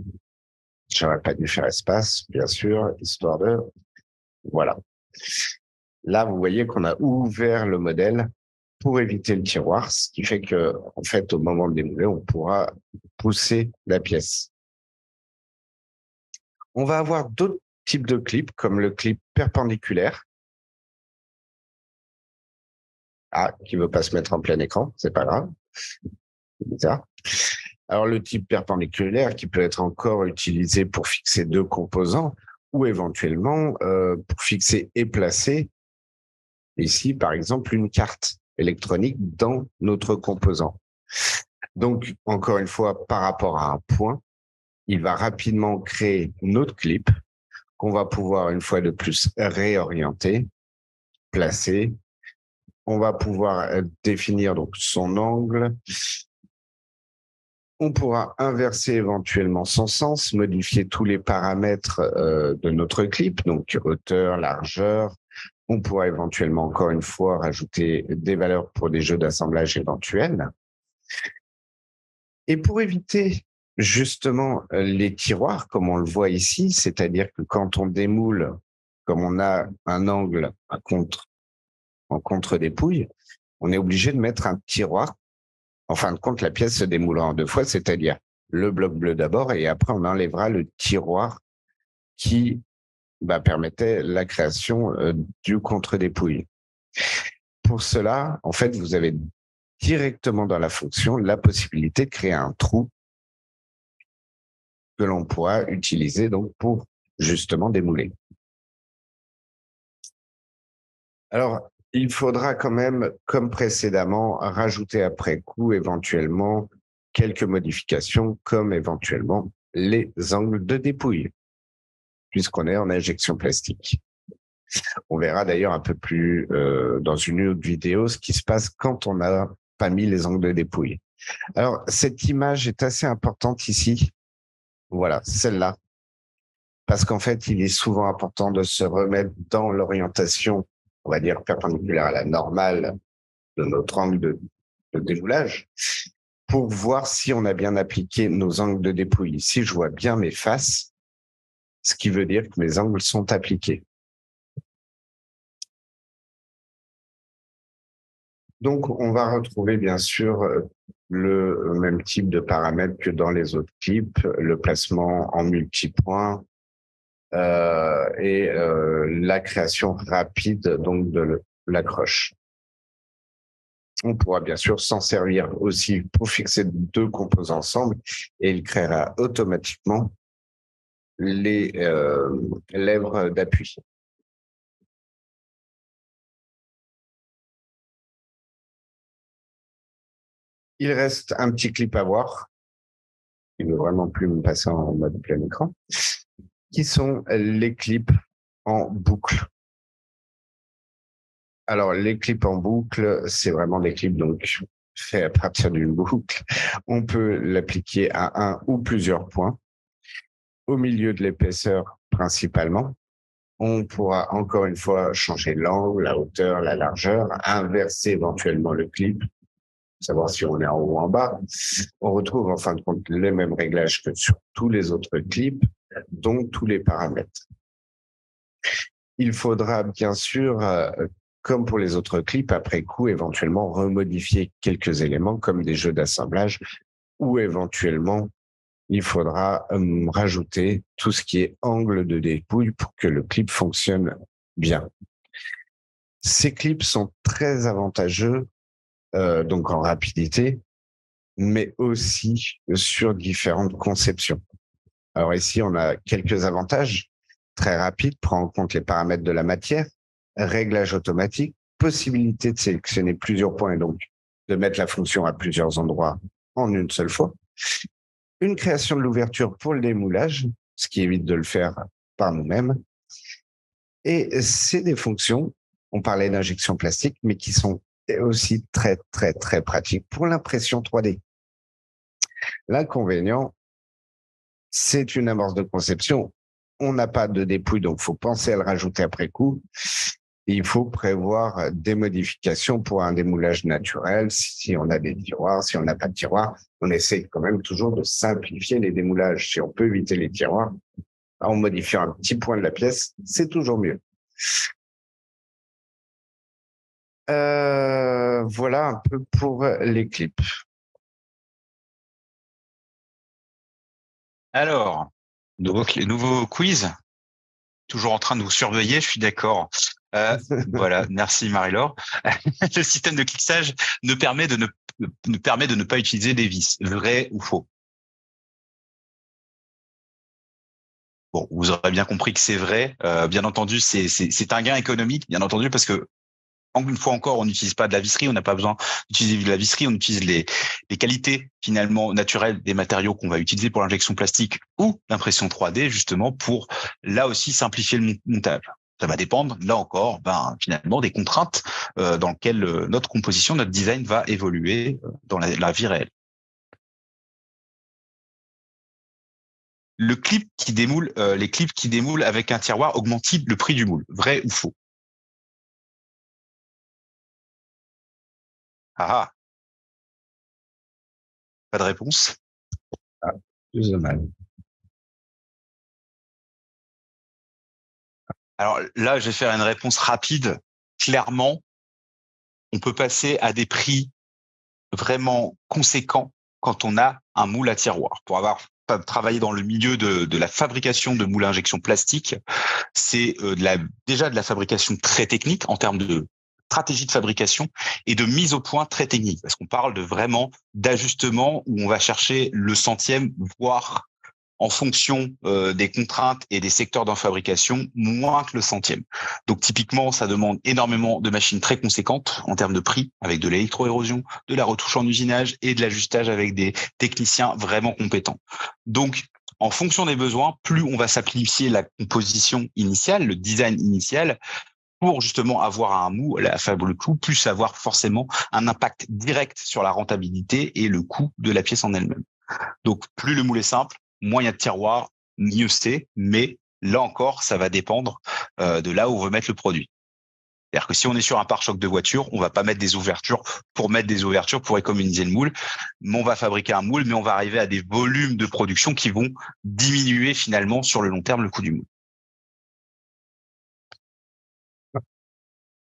S2: J'aurais pas dû faire espace, bien sûr, histoire de... Voilà. Là, vous voyez qu'on a ouvert le modèle pour éviter le tiroir, ce qui fait que, en fait, au moment de démouler, on pourra pousser la pièce. On va avoir d'autres types de clips, comme le clip perpendiculaire. Ah, qui veut pas se mettre en plein écran, c'est pas grave. C'est bizarre. Alors, le type perpendiculaire qui peut être encore utilisé pour fixer deux composants ou éventuellement pour fixer et placer, ici, par exemple, une carte électronique dans notre composant. Donc, encore une fois, par rapport à un point, il va rapidement créer notre clip qu'on va pouvoir, une fois de plus, réorienter, placer. On va pouvoir définir donc son angle. On pourra inverser éventuellement son sens, modifier tous les paramètres de notre clip, donc hauteur, largeur. On pourra éventuellement, encore une fois, rajouter des valeurs pour des jeux d'assemblage éventuels. Et pour éviter justement les tiroirs, comme on le voit ici, c'est-à-dire que quand on démoule, comme on a un angle en contre-dépouille, on est obligé de mettre un tiroir. En fin de compte, la pièce se démoulera en deux fois, c'est-à-dire le bloc bleu d'abord et après on enlèvera le tiroir qui permettait la création du contre-dépouille. Pour cela, en fait, vous avez directement dans la fonction la possibilité de créer un trou que l'on pourra utiliser donc pour justement démouler. Alors, il faudra quand même, comme précédemment, rajouter après coup éventuellement quelques modifications, comme éventuellement les angles de dépouille, puisqu'on est en injection plastique. On verra d'ailleurs un peu plus dans une autre vidéo ce qui se passe quand on n'a pas mis les angles de dépouille. Alors, cette image est assez importante ici. Voilà, celle-là. Parce qu'en fait, il est souvent important de se remettre dans l'orientation, on va dire, perpendiculaire à la normale de notre angle de démoulage pour voir si on a bien appliqué nos angles de dépouille. Ici, je vois bien mes faces, ce qui veut dire que mes angles sont appliqués. Donc, on va retrouver bien sûr le même type de paramètres que dans les autres clips, le placement en multipoint et la création rapide donc de l'accroche. On pourra bien sûr s'en servir aussi pour fixer deux composants ensemble et il créera automatiquement les lèvres d'appui. Il reste un petit clip à voir. Il ne veut vraiment plus me passer en mode plein écran. Qui sont les clips en boucle. Alors, les clips en boucle, c'est vraiment des clips donc faits à partir d'une boucle. On peut l'appliquer à un ou plusieurs points, au milieu de l'épaisseur principalement. On pourra encore une fois changer l'angle, la hauteur, la largeur, inverser éventuellement le clip, savoir si on est en haut ou en bas. On retrouve en fin de compte les mêmes réglages que sur tous les autres clips, dont tous les paramètres. Il faudra bien sûr, comme pour les autres clips, après coup, éventuellement remodifier quelques éléments comme des jeux d'assemblage ou éventuellement, il faudra rajouter tout ce qui est angle de dépouille pour que le clip fonctionne bien. Ces clips sont très avantageux, donc en rapidité, mais aussi sur différentes conceptions. Alors ici, on a quelques avantages très rapides, prend en compte les paramètres de la matière, réglage automatique, possibilité de sélectionner plusieurs points et donc de mettre la fonction à plusieurs endroits en une seule fois. Une création de l'ouverture pour le démoulage, ce qui évite de le faire par nous-mêmes. Et c'est des fonctions, on parlait d'injection plastique, mais qui sont aussi très, très, très pratiques pour l'impression 3D. L'inconvénient, c'est une amorce de conception. On n'a pas de dépouille, donc il faut penser à le rajouter après coup. Il faut prévoir des modifications pour un démoulage naturel. Si on a des tiroirs, si on n'a pas de tiroirs, on essaie quand même toujours de simplifier les démoulages. Si on peut éviter les tiroirs, en modifiant un petit point de la pièce, c'est toujours mieux. Voilà un peu pour les clips.
S3: Alors, nouveau quiz, toujours en train de vous surveiller, je suis d'accord. Voilà, merci Marie-Laure. Le système de cliquage nous permet de ne pas utiliser des vis. Vrai ou faux? Bon, vous aurez bien compris que c'est vrai. Bien entendu, c'est un gain économique, bien entendu, parce que une fois encore, on n'utilise pas de la visserie, on n'a pas besoin d'utiliser de la visserie, on utilise les qualités finalement naturelles des matériaux qu'on va utiliser pour l'injection plastique ou l'impression 3D justement pour là aussi simplifier le montage. Ça va dépendre, là encore, finalement des contraintes dans lesquelles notre composition, notre design va évoluer dans la vie réelle. Les clips qui démoulent avec un tiroir augmentent-ils le prix du moule? Vrai ou faux? Ah, pas de réponse.
S2: Plus de mal.
S3: Alors là, je vais faire une réponse rapide. Clairement, on peut passer à des prix vraiment conséquents quand on a un moule à tiroir. Pour avoir travaillé dans le milieu de la fabrication de moules à injection plastique, c'est déjà de la fabrication très technique en termes de stratégie de fabrication et de mise au point très technique. Parce qu'on parle de vraiment d'ajustement où on va chercher le centième, voire en fonction des contraintes et des secteurs de fabrication, moins que le centième. Donc typiquement, ça demande énormément de machines très conséquentes en termes de prix, avec de l'électroérosion, de la retouche en usinage et de l'ajustage avec des techniciens vraiment compétents. Donc, en fonction des besoins, plus on va simplifier la composition initiale, le design initial, pour justement avoir un moule à faible coût, plus avoir forcément un impact direct sur la rentabilité et le coût de la pièce en elle-même. Donc, plus le moule est simple, moins il y a de tiroirs, mieux c'est. Mais là encore, ça va dépendre de là où on veut mettre le produit. C'est-à-dire que si on est sur un pare-choc de voiture, on va pas mettre des ouvertures pour économiser le moule. Mais on va fabriquer un moule, mais on va arriver à des volumes de production qui vont diminuer finalement sur le long terme le coût du moule.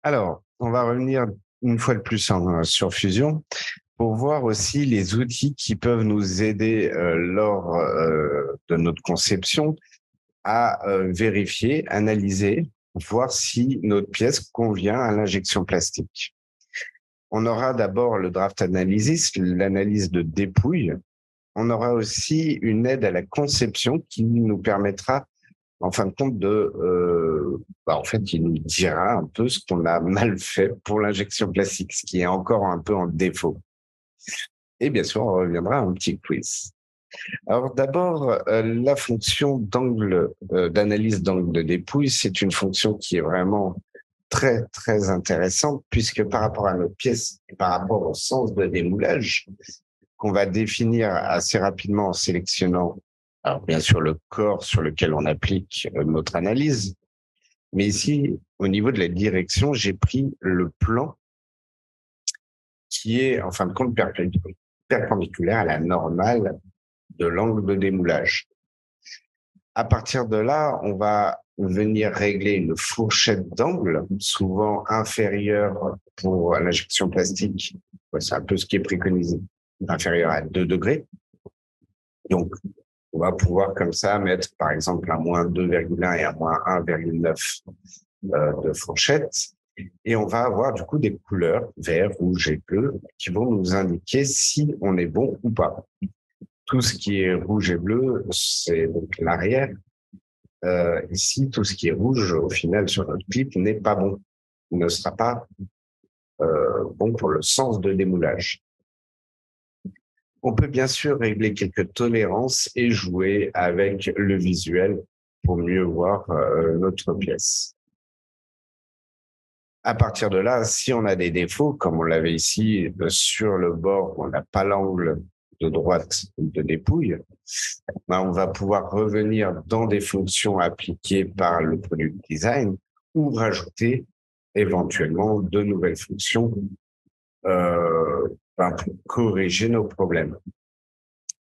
S2: Alors, on va revenir une fois de plus sur Fusion pour voir aussi les outils qui peuvent nous aider lors de notre conception à vérifier, analyser, voir si notre pièce convient à l'injection plastique. On aura d'abord le draft analysis, l'analyse de dépouille. On aura aussi une aide à la conception qui nous permettra, en fin de compte, il nous dira un peu ce qu'on a mal fait pour l'injection plastique, ce qui est encore un peu en défaut. Et bien sûr, on reviendra à un petit quiz. Alors d'abord, la fonction d'analyse d'angle de dépouille, c'est une fonction qui est vraiment très, très intéressante puisque par rapport à notre pièce et par rapport au sens de démoulage qu'on va définir assez rapidement en sélectionnant, alors bien sûr, le corps sur lequel on applique notre analyse, mais ici, au niveau de la direction, j'ai pris le plan qui est, en fin de compte, perpendiculaire à la normale de l'angle de démoulage. À partir de là, on va venir régler une fourchette d'angle, souvent inférieure pour l'injection plastique. C'est un peu ce qui est préconisé, inférieur à 2 degrés. Donc, on va pouvoir comme ça mettre, par exemple, un moins 2,1 et un moins 1,9 de fourchette. Et on va avoir du coup des couleurs vert, rouge et bleu qui vont nous indiquer si on est bon ou pas. Tout ce qui est rouge et bleu, c'est donc l'arrière. Ici, tout ce qui est rouge, au final, sur notre clip, n'est pas bon. Il ne sera pas bon pour le sens de démoulage. On peut bien sûr régler quelques tolérances et jouer avec le visuel pour mieux voir notre pièce. À partir de là, si on a des défauts, comme on l'avait ici sur le bord, où on n'a pas l'angle de droite de dépouille, ben on va pouvoir revenir dans des fonctions appliquées par le product design ou rajouter éventuellement de nouvelles fonctions pour corriger nos problèmes.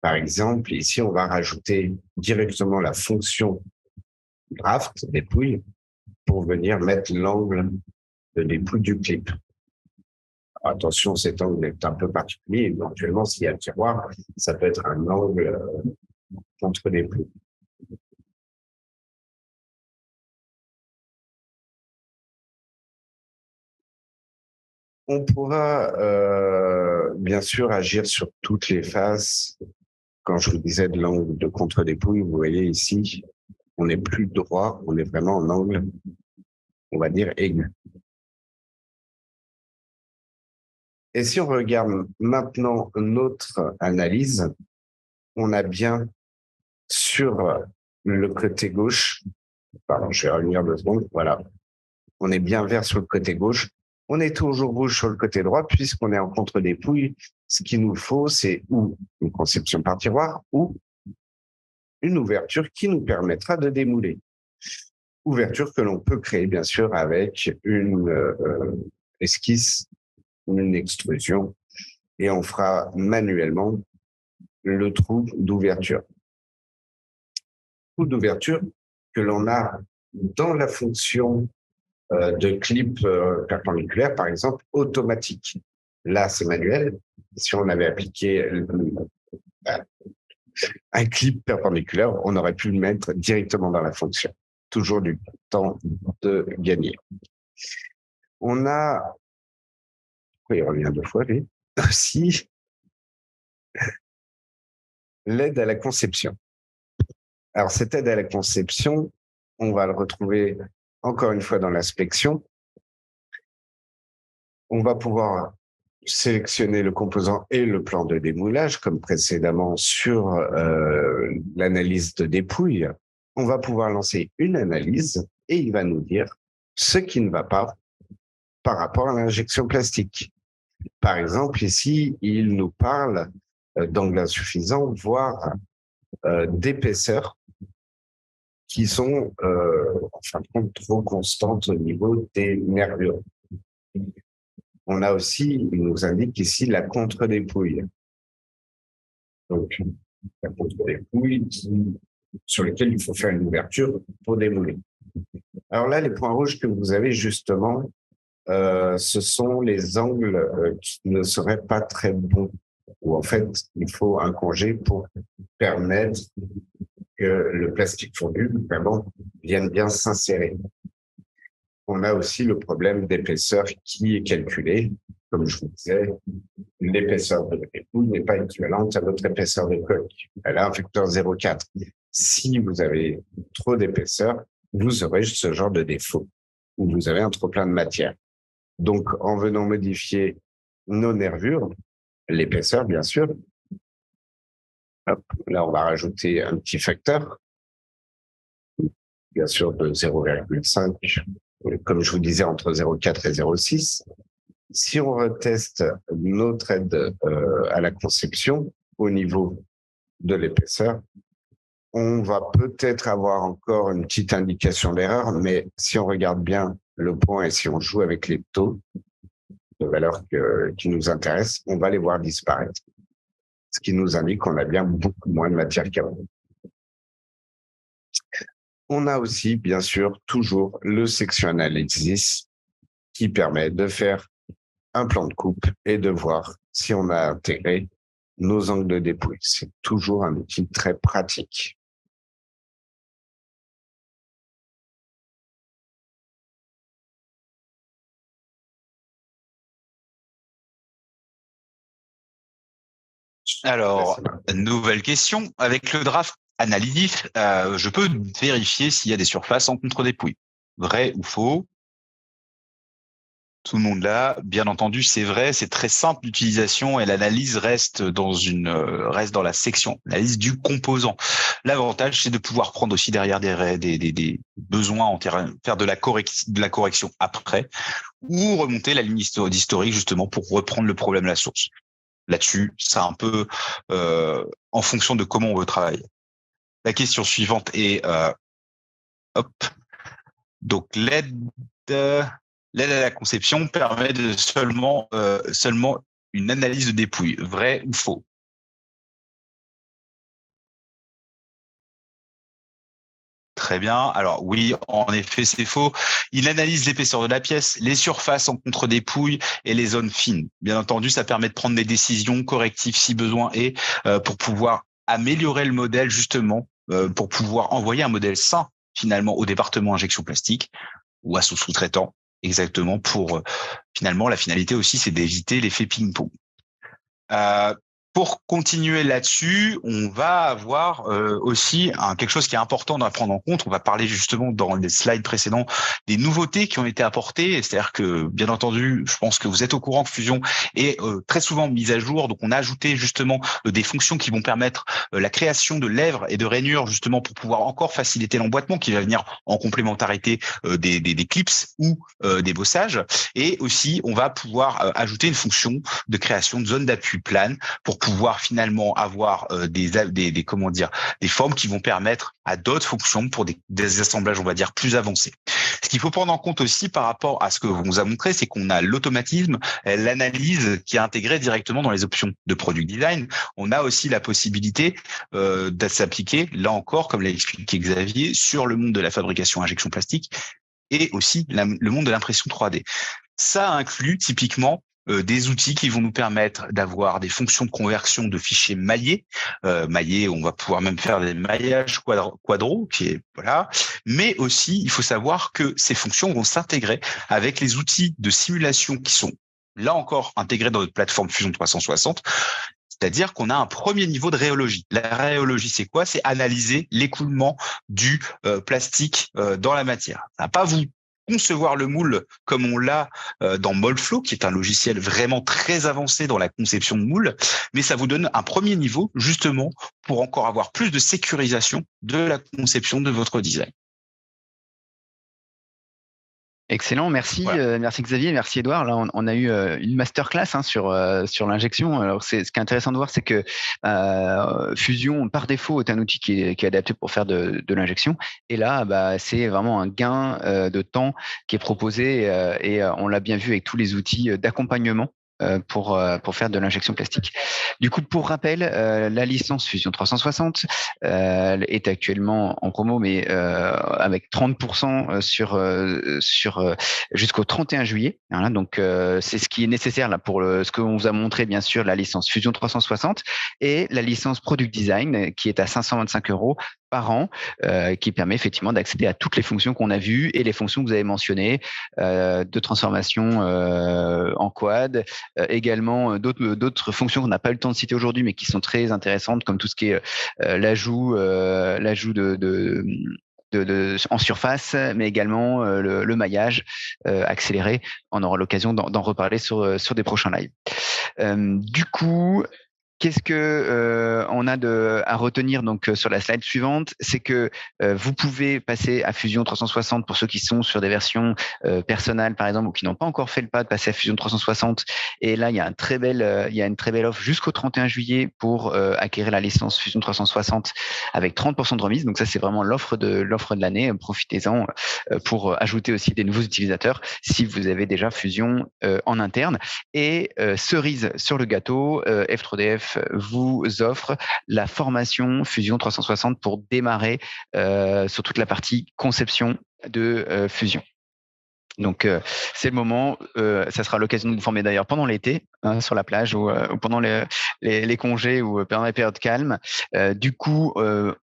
S2: Par exemple, ici, on va rajouter directement la fonction draft, dépouille, pour venir mettre l'angle de dépouille du clip. Alors, attention, cet angle est un peu particulier. Éventuellement, s'il y a un tiroir, ça peut être un angle contre dépouille. On pourra bien sûr agir sur toutes les faces. Quand je vous disais de l'angle de contre-dépouille, vous voyez ici, on n'est plus droit, on est vraiment en angle, on va dire aigu. Et si on regarde maintenant notre analyse, on a bien sur le côté gauche, pardon, je vais revenir 2 secondes, voilà, on est bien vert sur le côté gauche, on est toujours rouge sur le côté droit puisqu'on est en contre-dépouille. Ce qu'il nous faut, c'est ou une conception par tiroir ou une ouverture qui nous permettra de démouler. Ouverture que l'on peut créer, bien sûr, avec une esquisse, une extrusion, et on fera manuellement le trou d'ouverture. Trou d'ouverture que l'on a dans la fonction de clip perpendiculaire, par exemple, automatique. Là, c'est manuel. Si on avait appliqué un clip perpendiculaire, on aurait pu le mettre directement dans la fonction. Toujours du temps de gagner. On a, il revient 2 fois, lui, aussi l'aide à la conception. Alors, cette aide à la conception, on va le retrouver encore une fois dans l'inspection. On va pouvoir sélectionner le composant et le plan de démoulage, comme précédemment sur l'analyse de dépouille. On va pouvoir lancer une analyse et il va nous dire ce qui ne va pas par rapport à l'injection plastique. Par exemple, ici, il nous parle d'angle insuffisant, voire d'épaisseur qui sont en fin de compte trop constantes au niveau des nervures. On a aussi, il nous indique ici la contre-dépouille. Donc, la contre-dépouille sur laquelle il faut faire une ouverture pour démouler. Alors là, les points rouges que vous avez justement, ce sont les angles qui ne seraient pas très bons, où en fait, il faut un congé pour permettre que le plastique fondu vraiment vienne bien s'insérer. On a aussi le problème d'épaisseur qui est calculé. Comme je vous disais, l'épaisseur de dépouille n'est pas équivalente à votre épaisseur de coque. Elle a un facteur 0,4. Si vous avez trop d'épaisseur, vous aurez ce genre de défaut, où vous avez un trop plein de matière. Donc, en venant modifier nos nervures, l'épaisseur, bien sûr, hop, là, on va rajouter un petit facteur, bien sûr, de 0,5, comme je vous disais, entre 0,4 et 0,6. Si on reteste notre aide à la conception au niveau de l'épaisseur, on va peut-être avoir encore une petite indication d'erreur, mais si on regarde bien le point et si on joue avec les taux de valeurs qui nous intéressent, on va les voir disparaître. Ce qui nous indique qu'on a bien beaucoup moins de matière qu'avant. On a aussi, bien sûr, toujours le section analysis qui permet de faire un plan de coupe et de voir si on a intégré nos angles de dépouille. C'est toujours un outil très pratique.
S3: Alors,
S2: Ça va.
S3: nouvelle question. Avec le draft analysis, je peux vérifier s'il y a des surfaces en contre-dépouille. Vrai ou faux? Tout le monde là, bien entendu, c'est vrai, c'est très simple d'utilisation et l'analyse reste reste dans la section analyse du composant. L'avantage, c'est de pouvoir prendre aussi derrière des besoins en terrain, faire de la correction après ou remonter la ligne d'historique justement pour reprendre le problème à la source. Là-dessus, c'est un peu en fonction de comment on veut travailler. La question suivante est hop. Donc l'aide à la conception permet de seulement une analyse de dépouille, vrai ou faux? Très bien. Alors oui, en effet, c'est faux. Il analyse l'épaisseur de la pièce, les surfaces en contre-dépouille et les zones fines. Bien entendu, ça permet de prendre des décisions correctives si besoin et pour pouvoir améliorer le modèle justement, pour pouvoir envoyer un modèle sain finalement au département injection plastique ou à son sous-traitant. Exactement pour finalement la finalité aussi, c'est d'éviter l'effet ping-pong. Euh, pour continuer là-dessus, on va avoir aussi quelque chose qui est important à prendre en compte. On va parler justement dans les slides précédents des nouveautés qui ont été apportées. C'est-à-dire que, bien entendu, je pense que vous êtes au courant que Fusion est très souvent mise à jour. Donc, on a ajouté justement des fonctions qui vont permettre la création de lèvres et de rainures justement pour pouvoir encore faciliter l'emboîtement qui va venir en complémentarité des clips ou des bossages. Et aussi, on va pouvoir ajouter une fonction de création de zones d'appui plane pour pouvoir finalement avoir comment dire, des formes qui vont permettre à d'autres fonctions pour des assemblages, on va dire, plus avancés. Ce qu'il faut prendre en compte aussi par rapport à ce que vous nous a montré, c'est qu'on a l'automatisme, l'analyse qui est intégrée directement dans les options de product design. On a aussi la possibilité de s'appliquer, là encore, comme l'a expliqué Xavier, sur le monde de la fabrication injection plastique et aussi le monde de l'impression 3D. Ça inclut typiquement des outils qui vont nous permettre d'avoir des fonctions de conversion de fichiers maillés. Maillés, on va pouvoir même faire des maillages quadro, qui est voilà. Mais aussi, il faut savoir que ces fonctions vont s'intégrer avec les outils de simulation qui sont là encore intégrés dans notre plateforme Fusion 360. C'est-à-dire qu'on a un premier niveau de rhéologie. La rhéologie, c'est quoi? C'est analyser l'écoulement du plastique dans la matière. Ça va pas vous concevoir le moule comme on l'a dans Moldflow, qui est un logiciel vraiment très avancé dans la conception de moules, mais ça vous donne un premier niveau justement pour encore avoir plus de sécurisation de la conception de votre design.
S1: Excellent, merci,
S3: Voilà.
S1: merci Xavier, merci Edouard. Là, on a eu une masterclass sur l'injection. Alors, ce qui est intéressant de voir, c'est que Fusion, par défaut, est un outil qui est adapté pour faire de l'injection. Et là, c'est vraiment un gain de temps qui est proposé et on l'a bien vu avec tous les outils d'accompagnement pour faire de l'injection plastique. Du coup, pour rappel, la licence Fusion 360 est actuellement en promo, mais avec 30% sur jusqu'au 31 juillet. Hein, donc, c'est ce qui est nécessaire là pour ce qu'on vous a montré, bien sûr, la licence Fusion 360 et la licence Product Design qui est à 525 € par an, qui permet effectivement d'accéder à toutes les fonctions qu'on a vues et les fonctions que vous avez mentionnées, de transformation en quad, également d'autres fonctions qu'on n'a pas eu le temps de citer aujourd'hui, mais qui sont très intéressantes, comme tout ce qui est l'ajout en surface, mais également le maillage accéléré. On aura l'occasion d'en reparler sur des prochains lives. Du coup, qu'est-ce que on a à retenir donc sur la slide suivante, c'est que vous pouvez passer à Fusion 360 pour ceux qui sont sur des versions personnelles par exemple ou qui n'ont pas encore fait le pas de passer à Fusion 360. Et là, il y a une très belle offre jusqu'au 31 juillet pour acquérir la licence Fusion 360 avec 30% de remise. Donc ça, c'est vraiment l'offre de l'année. Profitez-en pour ajouter aussi des nouveaux utilisateurs si vous avez déjà Fusion en interne. Et cerise sur le gâteau, F3DF vous offre la formation Fusion 360 pour démarrer sur toute la partie conception de Fusion. Donc, c'est le moment. Ça sera l'occasion de vous former d'ailleurs pendant l'été, hein, sur la plage ou pendant les congés ou pendant les périodes calmes. Du coup,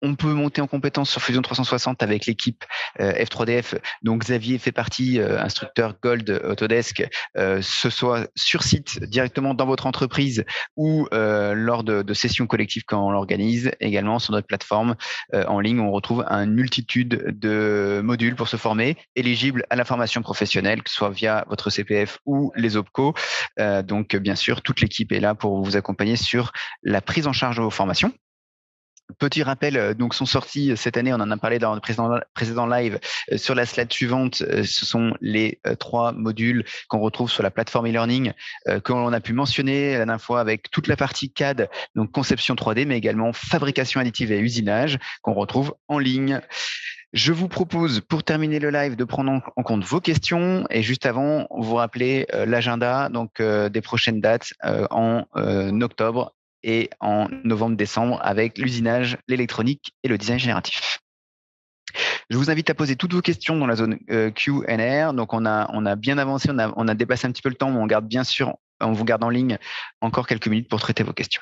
S1: On peut monter en compétence sur Fusion 360 avec l'équipe F3DF. Donc Xavier fait partie, instructeur Gold Autodesk, ce soit sur site directement dans votre entreprise ou lors de sessions collectives quand on l'organise. Également sur notre plateforme en ligne, on retrouve une multitude de modules pour se former, éligibles à la formation professionnelle, que ce soit via votre CPF ou les OPCO. Donc bien sûr, toute l'équipe est là pour vous accompagner sur la prise en charge de vos formations. Petit rappel, donc sont sortis cette année, on en a parlé dans le précédent live, sur la slide suivante, ce sont les 3 modules qu'on retrouve sur la plateforme e-learning, que l'on a pu mentionner la dernière fois avec toute la partie CAD, donc conception 3D, mais également fabrication additive et usinage, qu'on retrouve en ligne. Je vous propose, pour terminer le live, de prendre en compte vos questions et juste avant, vous rappeler l'agenda donc des prochaines dates en octobre et en novembre-décembre avec l'usinage, l'électronique et le design génératif. Je vous invite à poser toutes vos questions dans la zone Q&A. Donc on a bien avancé, on a dépassé un petit peu le temps, mais on vous garde en ligne encore quelques minutes pour traiter vos questions.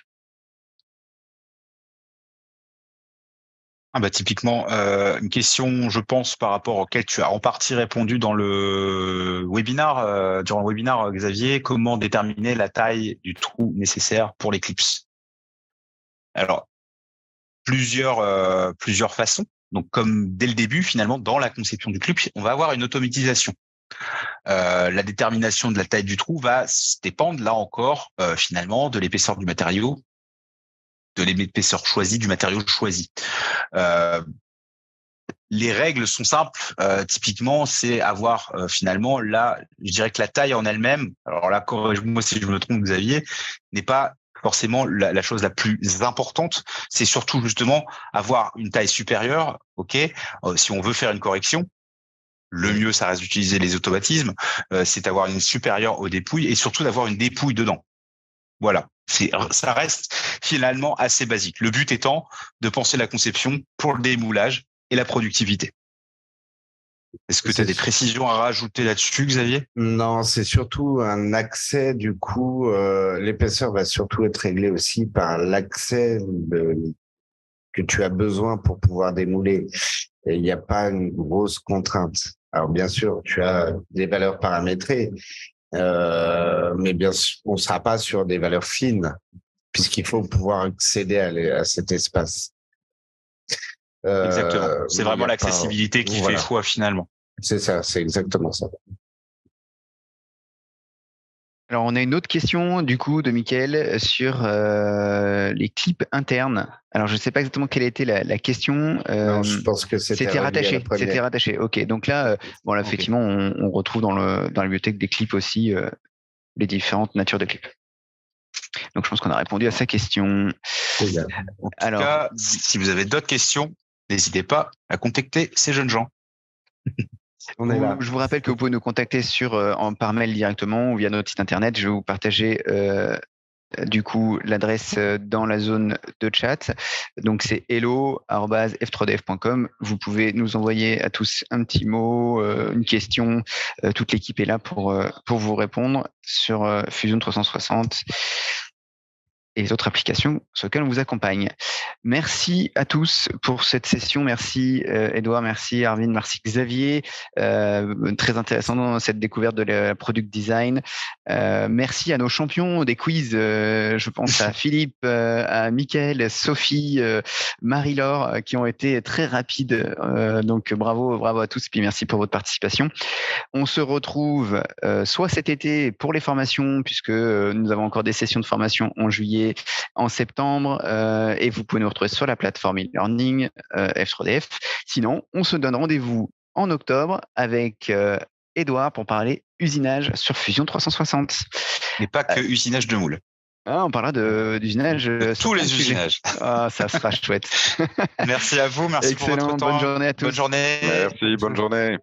S3: Typiquement, une question, je pense, par rapport auquel tu as en partie répondu dans le webinaire, durant le webinaire, Xavier, comment déterminer la taille du trou nécessaire pour l'éclipse? Alors, plusieurs façons. Donc, comme dès le début, finalement, dans la conception du clip, on va avoir une automatisation. La détermination de la taille du trou va dépendre, là encore, finalement, de l'épaisseur du matériau, de l'épaisseur choisie, du matériau choisi. Les règles sont simples. Typiquement, c'est avoir finalement là, je dirais que la taille en elle-même, alors là, corrige-moi si je me trompe, Xavier, n'est pas forcément la chose la plus importante. C'est surtout justement avoir une taille supérieure. Ok, si on veut faire une correction, le mieux, ça reste d'utiliser les automatismes. C'est d'avoir une supérieure aux dépouilles et surtout d'avoir une dépouille dedans. Voilà. Ça reste finalement assez basique. Le but étant de penser la conception pour le démoulage et la productivité. Est-ce que tu as des précisions à rajouter là-dessus, Xavier?
S2: Non, c'est surtout un accès, du coup, l'épaisseur va surtout être réglée aussi par l'accès que tu as besoin pour pouvoir démouler. Et il n'y a pas une grosse contrainte. Alors bien sûr, tu as des valeurs paramétrées, mais bien sûr, on ne sera pas sur des valeurs fines, puisqu'il faut pouvoir accéder à cet espace.
S3: Exactement. C'est vraiment l'accessibilité qui fait foi finalement.
S2: C'est ça, c'est exactement ça.
S1: Alors, on a une autre question du coup de Mickaël sur les clips internes. Alors, je ne sais pas exactement quelle était la question.
S2: Non, je pense que c'était
S1: rattaché. C'était rattaché. Ok. Donc là, effectivement, on retrouve dans la bibliothèque des clips aussi les différentes natures de clips. Donc, je pense qu'on a répondu à sa question.
S3: En tout cas, si vous avez d'autres questions, n'hésitez pas à contacter ces jeunes gens.
S2: On est là.
S1: Je vous rappelle que vous pouvez nous contacter par mail directement ou via notre site internet. Je vais vous partager du coup l'adresse dans la zone de chat. Donc c'est hello@f3df.com. Vous pouvez nous envoyer à tous un petit mot, une question. Toute l'équipe est là pour vous répondre sur Fusion 360 et les autres applications sur lesquelles on vous accompagne. Merci à tous pour cette session. Merci Edouard, merci Arvin, merci Xavier. Très intéressant dans cette découverte de la product design. Merci à nos champions des quiz. Je pense à Philippe, à Mickaël, Sophie, Marie-Laure, qui ont été très rapides. Donc bravo à tous. Puis merci pour votre participation. On se retrouve soit cet été pour les formations, puisque nous avons encore des sessions de formation en juillet, en septembre, et vous pouvez nous retrouver sur la plateforme e-learning F3DF. Sinon, on se donne rendez-vous en octobre avec Edouard pour parler usinage sur Fusion 360.
S3: Mais pas que usinage de moules.
S1: On parlera d'usinage.
S3: Tous les usinages.
S1: Ça sera chouette.
S3: Merci à vous, merci pour votre temps.
S1: Bonne journée à tous.
S3: Bonne journée.
S4: Merci, bonne journée.